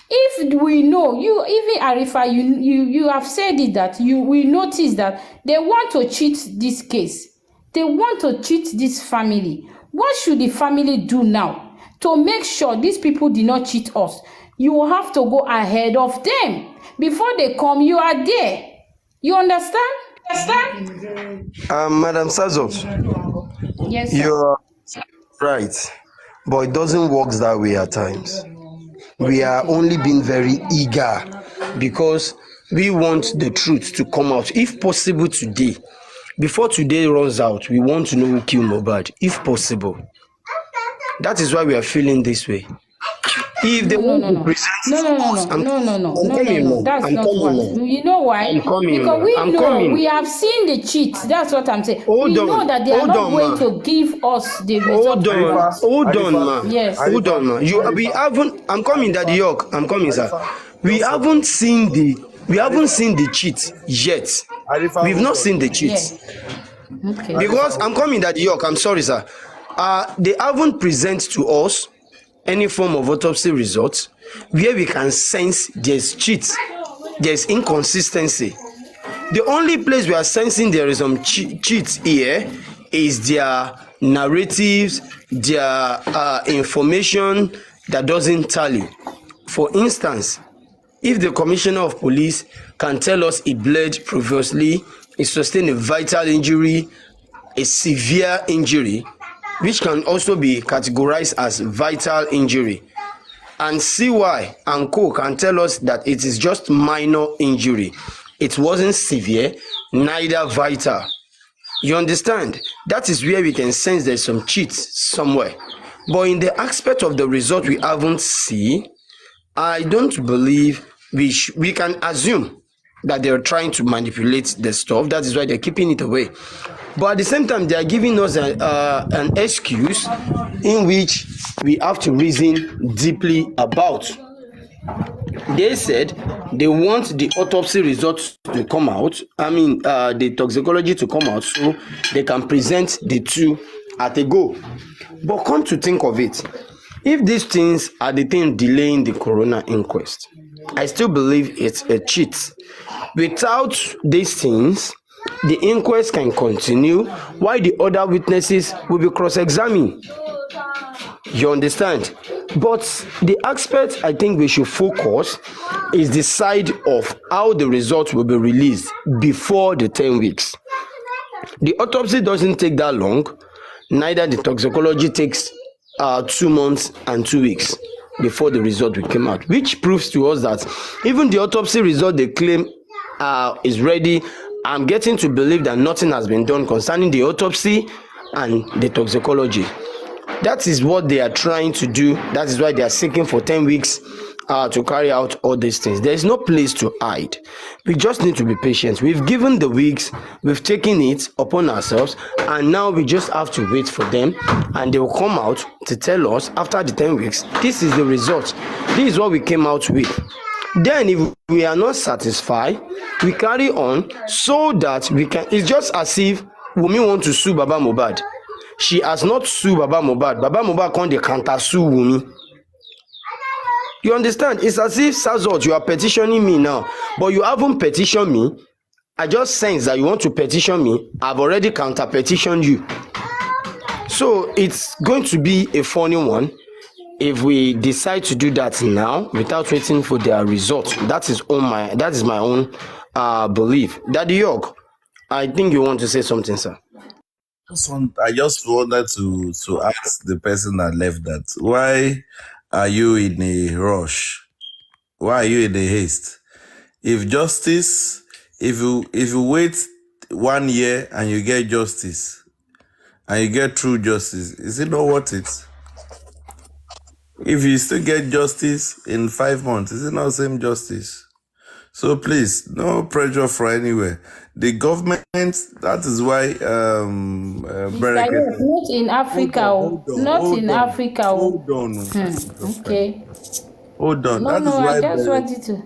Speaker 4: If we know, even Arifa, you have said it, that you will notice that they want to cheat this case. They want to cheat this family. What should the family do now to make sure these people did not cheat us? You have to go ahead of them. Before they come, you are there. You understand?
Speaker 10: Understand?
Speaker 3: Madam Sazot,
Speaker 4: Yes, sir.
Speaker 3: you're right, but it doesn't work that way at times. We are
Speaker 4: Okay.
Speaker 3: only being very eager because we want the truth to come out. If possible today, before today runs out, we want to know who killed Mohbad, if possible. That is why we are feeling this way. If they
Speaker 4: No, no,
Speaker 3: want
Speaker 4: no,
Speaker 3: to
Speaker 4: no.
Speaker 3: present
Speaker 4: No, no, no,
Speaker 3: us,
Speaker 4: no, no, no, no,
Speaker 3: I'm
Speaker 4: no, no,
Speaker 3: coming
Speaker 4: no.
Speaker 3: now.
Speaker 4: That's
Speaker 3: I'm
Speaker 4: not
Speaker 3: coming
Speaker 4: what.
Speaker 3: now.
Speaker 4: You know why?
Speaker 3: I'm coming
Speaker 4: Because
Speaker 3: now.
Speaker 4: we
Speaker 3: I'm
Speaker 4: know,
Speaker 3: coming.
Speaker 4: we have seen the cheat. That's what I'm saying.
Speaker 3: Hold
Speaker 4: We know
Speaker 3: on.
Speaker 4: that they are
Speaker 3: Hold
Speaker 4: not
Speaker 3: on,
Speaker 4: going
Speaker 3: ma.
Speaker 4: to give us the result
Speaker 3: Hold
Speaker 4: we
Speaker 3: on.
Speaker 4: want.
Speaker 3: Hold on, ma.
Speaker 4: Yes.
Speaker 3: Hold on, ma. We haven't. I'm coming, Daddy York. I'm coming, sir. We haven't seen the. We haven't seen the cheat yet. We've not seen the cheat.
Speaker 4: Yeah. Okay.
Speaker 3: Because I'm coming, Daddy York. I'm sorry, sir. They haven't present to us any form of autopsy results where we can sense there's cheat, there's inconsistency. The only place we are sensing there is some cheats here is their narratives, their information that doesn't tally. For instance, if the commissioner of police can tell us he bled previously, he sustained a vital injury, a severe injury, which can also be categorized as vital injury, and CY and co can tell us that it is just minor injury, it wasn't severe, neither vital. You understand? That is where we can sense there's some cheats somewhere. But in the aspect of the result we haven't seen, I don't believe we can assume that they're trying to manipulate the stuff. That is why they're keeping it away. But at the same time, they are giving us an excuse in which we have to reason deeply about. They said they want the autopsy results to come out, the toxicology to come out so they can present the two at a go. But come to think of it, if these things are the thing delaying the coroner inquest, I still believe it's a cheat. Without these things, the inquest can continue while the other witnesses will be cross-examined. You understand? But the aspect I think we should focus is the side of how the results will be released before the 10 weeks. The autopsy doesn't take that long, neither the toxicology takes 2 months and 2 weeks before the result will come out, which proves to us that even the autopsy result they claim is ready. I'm getting to believe that nothing has been done concerning the autopsy and the toxicology. That is what they are trying to do. That is why they are seeking for 10 weeks to carry out all these things. There is no place to hide. We just need to be patient. We've given the weeks, we've taken it upon ourselves, and now we just have to wait for them, and they will come out to tell us after the 10 weeks, this is the result. This is what we came out with. Then if we are not satisfied, we carry on so that we can. It's just as if Wunmi want to sue Baba Mohbad. She has not sued Baba Mohbad. Baba Mohbad can't dey counter sue Wunmi. You understand? It's as if Sazot, you are petitioning me now, but you haven't petitioned me. I just sense that you want to petition me. I've already counter petitioned you. So it's going to be a funny one if we decide to do that now without waiting for their result. That is my own belief. Daddy York, I think you want to say something, sir.
Speaker 1: I just wanted to ask the person that left that, why are you in a rush? Why are you in a haste? If you wait 1 year and you get justice, and you get true justice, is it not worth it? If you still get justice in 5 months, is it not the same justice? So please, no pressure for anywhere. The government, that is why
Speaker 4: Not in Africa.
Speaker 1: Hold on.
Speaker 4: Okay.
Speaker 1: Hold on.
Speaker 4: No, no, I just wanted to.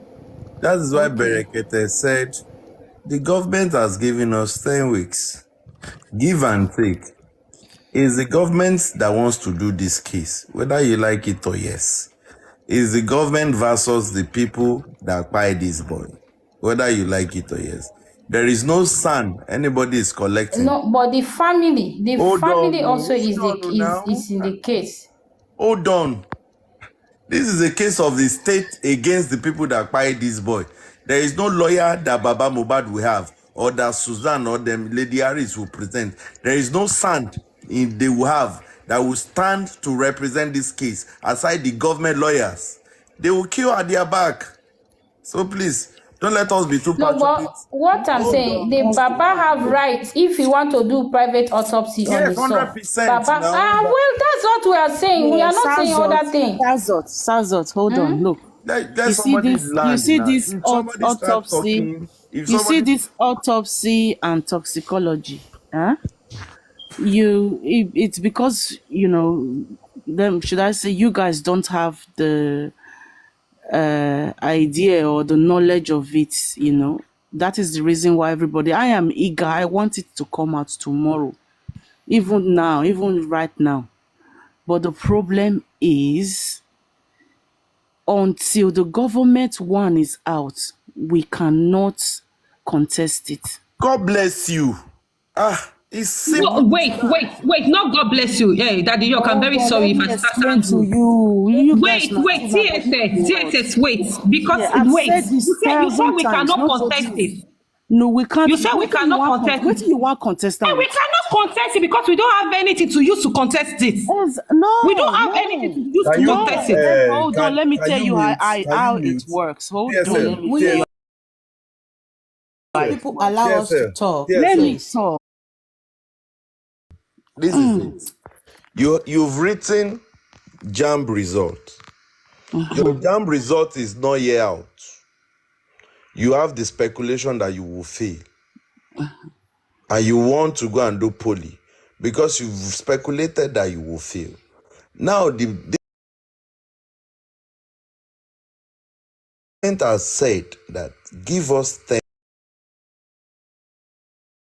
Speaker 1: That is why
Speaker 4: Okay.
Speaker 1: Berekete said the government has given us 10 weeks. Give and take. It's the government that wants to do this case, whether you like it or yes. It's the government versus the people that buy this boy, whether you like it or yes. There is no son anybody is collecting.
Speaker 4: No, but the family also is in the case.
Speaker 1: Hold on. This is a case of the state against the people that buy this boy. There is no lawyer that Baba Mohbad will have or that Suzanne or them Lady Harris will present. There is no sand they will have that will stand to represent this case aside the government lawyers. They will kill at their back. So please, don't let us be too
Speaker 4: No,
Speaker 1: passionate.
Speaker 4: but what I'm saying, the Papa have rights if he want to do private autopsy on his son.
Speaker 1: 100%
Speaker 4: Papa,
Speaker 1: now.
Speaker 4: well, that's what we are saying. We are not saying other thing.
Speaker 8: Sazot, hold on, look.
Speaker 1: Let somebody land
Speaker 8: You see
Speaker 1: now.
Speaker 8: this
Speaker 1: If somebody start
Speaker 8: autopsy.
Speaker 1: talking, if
Speaker 8: You see
Speaker 1: somebody
Speaker 8: this autopsy and toxicology. Huh? It's because them. Should I say you guys don't have the idea or the knowledge of it? That is the reason why everybody. I am eager. I want it to come out tomorrow, even now, even right now. But the problem is, until the government one is out, we cannot contest it.
Speaker 1: God bless you. It's simple.
Speaker 10: No, wait. Not God bless you. Hey, Daddy York, I'm very sorry if I start
Speaker 8: Explain to
Speaker 10: sounding.
Speaker 8: you.
Speaker 10: Wait, TSS, wait. Because
Speaker 8: I've
Speaker 10: wait,
Speaker 8: said this
Speaker 10: you said
Speaker 8: 1,000
Speaker 10: we
Speaker 8: times,
Speaker 10: cannot
Speaker 8: not
Speaker 10: contest
Speaker 8: just
Speaker 10: it.
Speaker 8: No, we can't.
Speaker 10: You said we
Speaker 8: What do you
Speaker 10: cannot
Speaker 8: want
Speaker 10: contest
Speaker 8: What do
Speaker 10: it.
Speaker 8: you want contest
Speaker 10: Hey, we cannot contest it because we don't have anything to use to contest it.
Speaker 8: No,
Speaker 10: We don't have anything to use to
Speaker 1: Can you,
Speaker 10: contest it.
Speaker 8: Hold on, let me
Speaker 1: can
Speaker 8: tell
Speaker 1: you
Speaker 8: you
Speaker 1: mute?
Speaker 8: how
Speaker 1: Can you mute?
Speaker 8: it works. Hold
Speaker 1: TSL,
Speaker 8: on, let me
Speaker 7: Will
Speaker 8: tell
Speaker 7: you
Speaker 8: you.
Speaker 7: people allow us to
Speaker 1: TSL,
Speaker 7: talk,
Speaker 8: Let me
Speaker 7: please?
Speaker 8: talk.
Speaker 1: This is it. You've written JAMB result. Your JAMB result is not yet out. You have the speculation that you will fail. And you want to go and do poly because you've speculated that you will fail. Now the government has said that give us 10.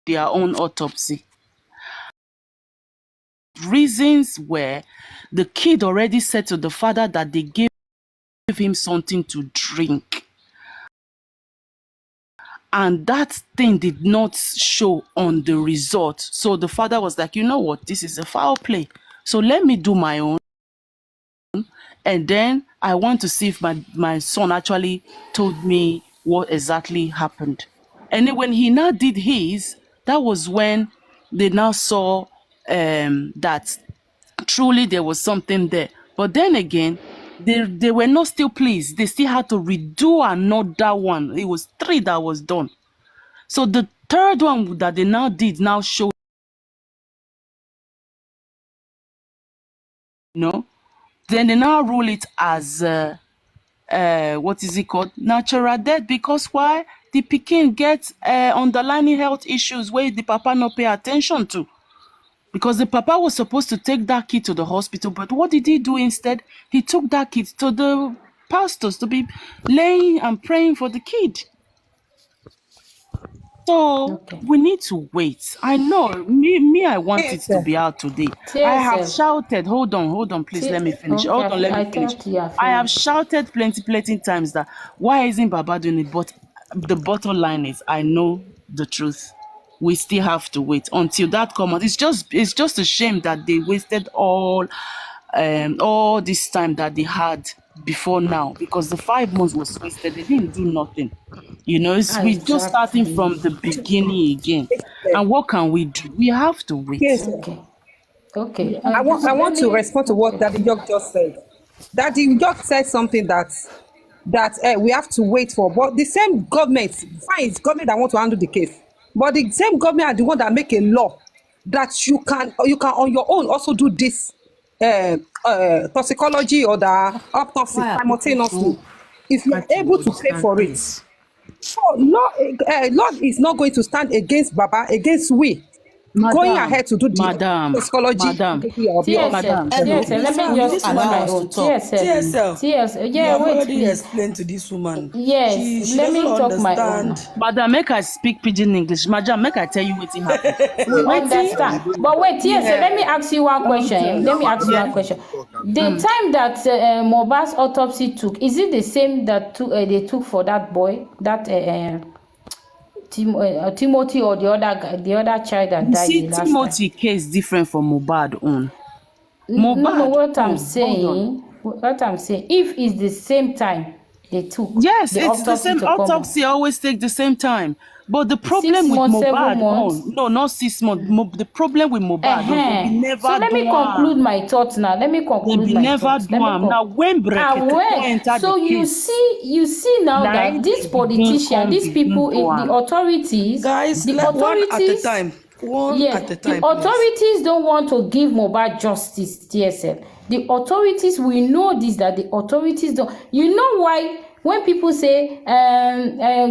Speaker 8: Their own autopsy. Reasons were the kid already said to the father that they gave him something to drink. And that thing did not show on the result. So the father was like, you know what, this is a foul play. So let me do my own. And then I want to see if my son actually told me what exactly happened. And then when he now did his, that was when they now saw that truly there was something there. But then again, they were not still pleased. They still had to redo another one. It was 3 that was done. So the third one that they now did now showed, then they now rule it as what is it called? Natural death. Because why? The pikin gets underlying health issues where the papa not pay attention to. Because the papa was supposed to take that kid to the hospital, but what did he do instead? He took that kid to the pastors to be laying and praying for the kid. So we need to wait. I know me I want it to be out today. I have shouted, hold on, please let me finish. Hold on, let me finish. I have shouted plenty times that why isn't Baba doing it? But the bottom line is I know the truth. We still have to wait until that comes out. It's just a shame that they wasted all this time that they had before now, because the 5 months was wasted. They didn't do nothing. We just starting from the beginning again. And what can we do? We have to wait.
Speaker 10: Yes.
Speaker 4: Okay.
Speaker 10: I want to respond to what Daddy York just said. Daddy York said something that we have to wait for. But the same government, fine, it's government that want to handle the case. But the same government are the one that make a law that you can on your own also do this toxicology or the autopsy simultaneously if you are able to pay for it. So law is not going to stand against Baba, against we. Going ahead to do the toxicology.
Speaker 4: TSL, let me just
Speaker 7: allow us to talk.
Speaker 4: TSL, yeah,
Speaker 2: I've
Speaker 4: wait,
Speaker 2: already
Speaker 4: please.
Speaker 2: explained to this woman.
Speaker 4: Yes,
Speaker 2: she
Speaker 4: let me
Speaker 2: doesn't
Speaker 4: talk my own.
Speaker 2: understand.
Speaker 8: Madam, make I speak pidgin English. Madam, make I tell you what happened.
Speaker 4: We understand. But wait, TSL, let me ask you one question. The time that Mohbad's autopsy took, is it the same that they took for that boy, that Timothy, or the other child that died the last
Speaker 8: Timothy
Speaker 4: time?
Speaker 8: case different from Mohbad own.
Speaker 4: No, what I'm saying, if it's the same time, they took
Speaker 8: Yes,
Speaker 4: the
Speaker 8: it's the
Speaker 4: autopsy
Speaker 8: same.
Speaker 4: to come out.
Speaker 8: Autopsy always take the same time. But the
Speaker 4: 6
Speaker 8: problem with
Speaker 4: months, 7
Speaker 8: Mohbad,
Speaker 4: months.
Speaker 8: no, not 6 months. The problem with Mohbad, no, they be never
Speaker 4: So let
Speaker 8: do
Speaker 4: me conclude
Speaker 8: am.
Speaker 4: my thoughts now. Let me
Speaker 8: They
Speaker 4: conclude
Speaker 8: be
Speaker 4: my
Speaker 8: never
Speaker 4: thoughts.
Speaker 8: do am. Now when Brekete enter
Speaker 4: So
Speaker 8: the
Speaker 4: you
Speaker 8: case,
Speaker 4: see now
Speaker 8: na
Speaker 4: that
Speaker 8: im
Speaker 4: these
Speaker 8: dey begin
Speaker 4: politicians,
Speaker 8: come
Speaker 4: these people,
Speaker 8: do
Speaker 4: the
Speaker 8: am.
Speaker 4: authorities,
Speaker 2: Guys,
Speaker 4: the
Speaker 2: one at a
Speaker 4: authorities,
Speaker 2: time. One
Speaker 4: yes,
Speaker 2: at a
Speaker 4: the
Speaker 2: time, please.
Speaker 4: authorities don't want to give Mohbad justice, TSL. The authorities, we know this, that the authorities don't. You know why when people say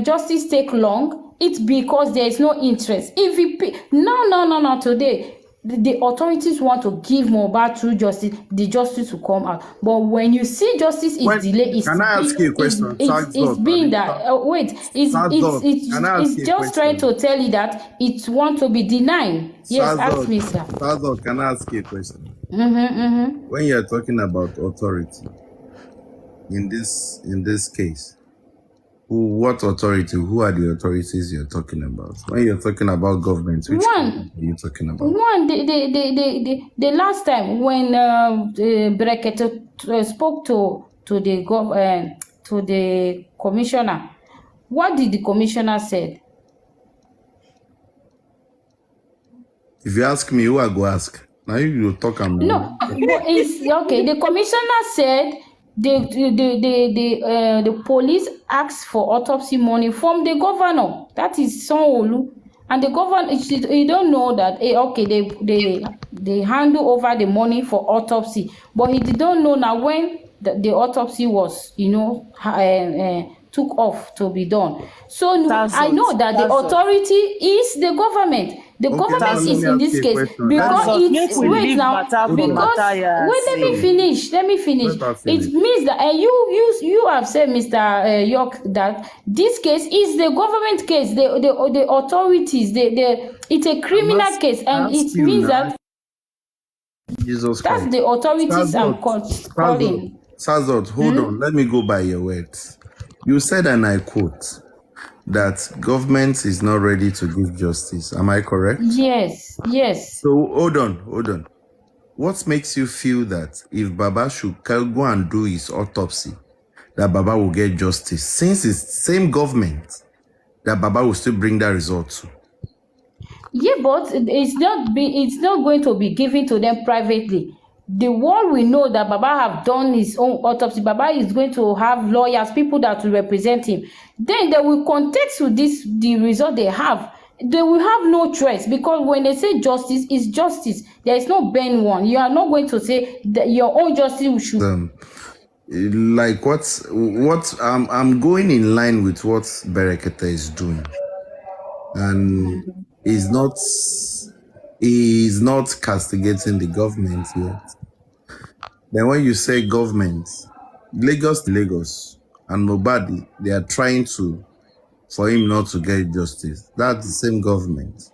Speaker 4: justice take long, it's because there is no interest. If you no, today the authorities want to give Mohbad true justice, the justice will come out. But when you see justice is delayed,
Speaker 1: Can I ask you a question?
Speaker 4: it's being that
Speaker 1: Can I ask
Speaker 4: it's
Speaker 1: you a
Speaker 4: just trying
Speaker 1: question?
Speaker 4: to tell you that it want to be denied. Yes, ask me, sir.
Speaker 1: Sazot, can I ask you a question?
Speaker 4: Mm-hmm.
Speaker 1: When you're talking about authority in this case, what authority? Who are the authorities you're talking about? When you're talking about government, which government are you talking about?
Speaker 4: The last time when Brekete spoke to the commissioner, what did the commissioner said?
Speaker 1: If you ask me, who I go ask? Now you talk and
Speaker 4: No, it's okay. The commissioner said the police asked for autopsy money from the governor. That is Sanwo-Olu. And the governor, you don't know that. Okay, they handle over the money for autopsy, but he didn't know now when the autopsy was, took off to be done. So I know that the authority is the government. The government is in this case because it's wait now because wait, let me finish. It means that you have said, Mr. York, that this case is the government case, the authorities, it's a criminal case, and it means that
Speaker 1: Jesus
Speaker 4: that's
Speaker 1: Christ.
Speaker 4: the authorities I'm calling.
Speaker 1: Sazot, hold on. Let me go by your words. You said, and I quote, that government is not ready to give justice. Am I correct?
Speaker 4: Yes.
Speaker 1: So hold on. What makes you feel that if Baba should go and do his autopsy, that Baba will get justice? Since it's same government, that Baba will still bring that result to.
Speaker 4: Yeah, but it's not going to be given to them privately. The world will know that Baba have done his own autopsy. Baba is going to have lawyers, people that will represent him. Then they will contest with the result they have. They will have no choice, because when they say justice is justice, there is no bend one. You are not going to say that your own justice should.
Speaker 1: Like what I'm going in line with what Berekete is doing, and he's not castigating the government yet. Then when you say government, Lagos and Mohbad, they are trying for him not to get justice. That's the same government.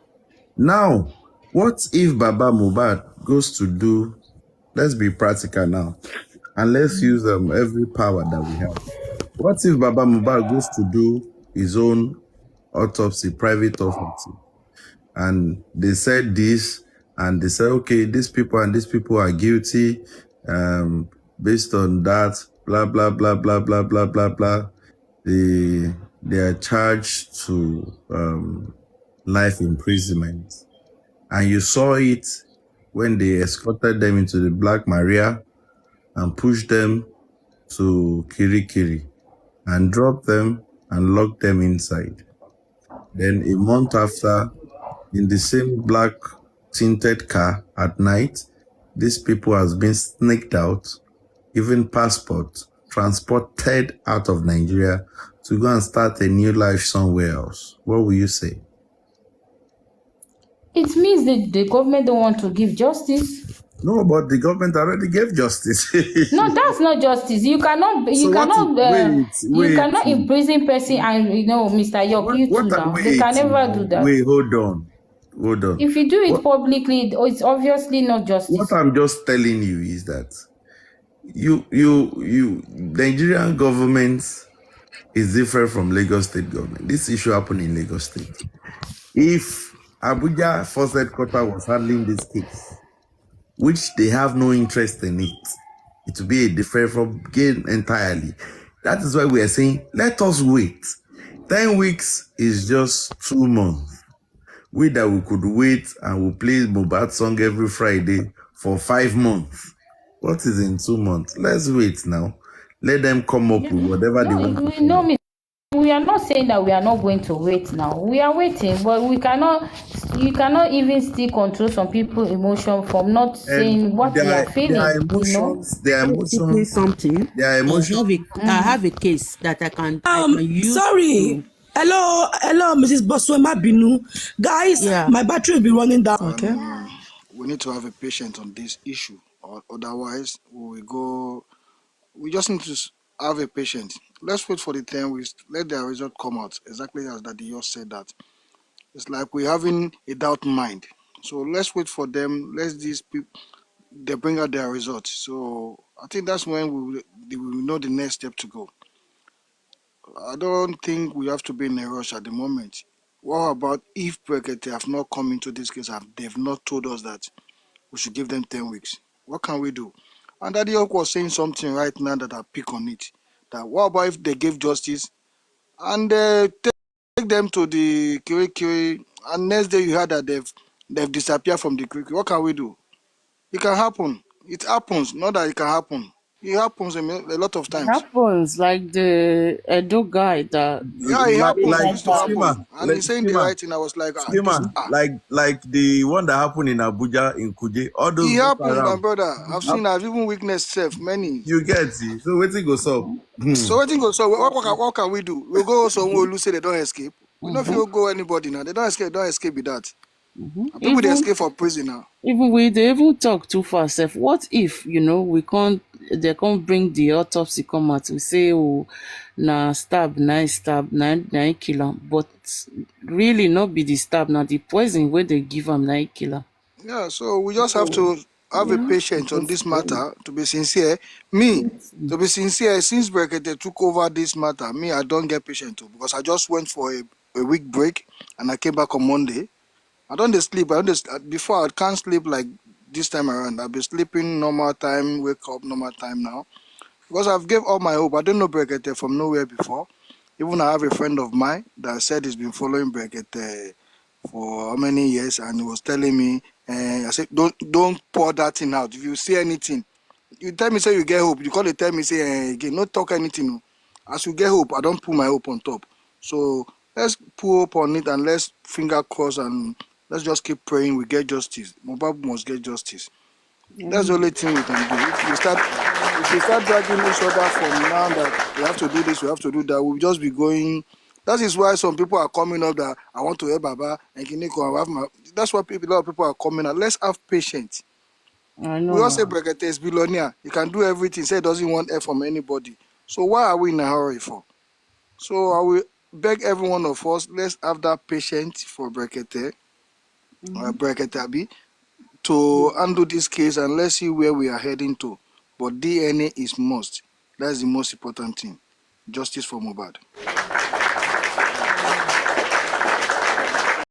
Speaker 1: Now, what if Baba Mohbad goes to do? Let's be practical now, and let's use every power that we have. What if Baba Mohbad goes to do his own autopsy, private autopsy, and they said this, and they said, okay, these people and these people are guilty, based on that, blah blah blah blah blah blah blah blah. They are charged to life imprisonment, and you saw it when they escorted them into the Black Maria and pushed them to Kirikiri and dropped them and locked them inside. Then a month after, in the same black tinted car at night, these people has been sneaked out, given passport, transported out of Nigeria to go and start a new life somewhere else. What will you say?
Speaker 4: It means that the government don't want to give justice.
Speaker 1: No, but the government already gave justice.
Speaker 4: No, that's not justice. You cannot imprison person and Mr. York, you too now. They can never do that.
Speaker 1: Wait, hold on.
Speaker 4: If you do it publicly, it's obviously not justice.
Speaker 1: What I'm just telling you is that Nigerian government is different from Lagos State government. This issue happened in Lagos State. If Abuja First Headquarters was handling this case, which they have no interest in it will be a different from game entirely. That is why we are saying, let us wait. 10 weeks is just 2 months. We could wait and we'll play Mohbad song every Friday for 5 months. What is in 2 months? Let's wait now. Let them come up with whatever they
Speaker 4: No,
Speaker 1: want to
Speaker 4: we
Speaker 1: come
Speaker 4: know
Speaker 1: up.
Speaker 4: me. We are not saying that we are not going to wait now. We are waiting, but we cannot. You cannot even still control some people' emotion from not
Speaker 1: And
Speaker 4: saying what they are
Speaker 1: their
Speaker 4: feeling. You know.
Speaker 1: emotions, their
Speaker 7: Let me say
Speaker 1: emotions,
Speaker 7: something.
Speaker 1: their emotions.
Speaker 7: I have a case that I can use
Speaker 2: Sorry.
Speaker 7: to,
Speaker 2: Hello, Mrs. Boswema Binu. Guys,
Speaker 7: yeah.
Speaker 2: my battery will be running down. Okay.
Speaker 11: We need to have a patience on this issue, or otherwise we will go. We just need to have a patience. Let's wait for the 10 weeks. Let their result come out exactly as Daddy Yoss said that. It's like we're having a doubt mind. So let's wait for them. Let these people they bring out their results. So I think that's when we will know the next step to go. I don't think we have to be in a rush at the moment. What about if Brekete have not come into this case and they've not told us that we should give them 10 weeks? What can we do? And Daddy York was saying something right now that I pick on it. That what about if they give justice and take them to the Kirikiri and next day you heard that they've disappeared from the Kirikiri? What can we do? It can happen. It happens. Not that it can happen. It happens a lot of
Speaker 8: It
Speaker 11: times.
Speaker 8: happens like the Edo guy that
Speaker 11: Yeah, it happens. It
Speaker 1: Like
Speaker 11: used to
Speaker 1: schema,
Speaker 11: happen. And he's saying the right thing. I was like, this,
Speaker 1: like the one that happened in Abuja in Kuje, all those
Speaker 11: it
Speaker 1: Boko
Speaker 11: happens, my
Speaker 1: Haram.
Speaker 11: brother. I've even witnessed self many.
Speaker 1: You get it. So waiting goes up.
Speaker 11: So I think also, what can we do? We'll go somewhere who say they don't escape. We know if you go anybody now. They don't escape with that. And people they
Speaker 8: even
Speaker 11: escape for prison now.
Speaker 8: even we they even talk too far sef. What if we can't they can't bring the autopsy come out, we say oh na stab na im kill am, but really not be the stab, na the poison wey they give am na im kill am.
Speaker 11: Yeah, so we just have to have a
Speaker 8: Yeah,
Speaker 11: patience on
Speaker 8: just
Speaker 11: this matter, to be sincere. Me, to be sincere, since Brekete took over this matter, me, I don't get patient too, because I just went for a week break and I came back on Monday. I don't dey sleep. Before I can't sleep like this time around. I've been sleeping normal time, wake up normal time now. Because I've gave all my hope. I don't know Brekete from nowhere before. Even I have a friend of mine that said he's been following Brekete for how many years, and he was telling me, I said, don't pour that thing out. If you see anything, you tell me say you get hope. You call it tell me say again, not talk anything. No. As you get hope, I don't put my hope on top. So let's put hope on it and let's finger cross and let's just keep praying we get justice. Mobile must get justice. That's the only thing we can do. If we start dragging each other from now that we have to do this, we have to do that, we'll just be going. That is why some people are coming up that I want to help Baba and Kiniko. I have my. That's why a lot of people are coming up. Let's have patience.
Speaker 8: I
Speaker 11: We all say
Speaker 8: know.
Speaker 11: Brekete is billionaire. He can do everything. Say he doesn't want help from anybody. So why are we in a hurry for? So I will beg every one of us. Let's have that patience for Brekete Abi, to handle this case and let's see where we are heading to. But DNA is must. That's the most important thing. Justice for Mohbad.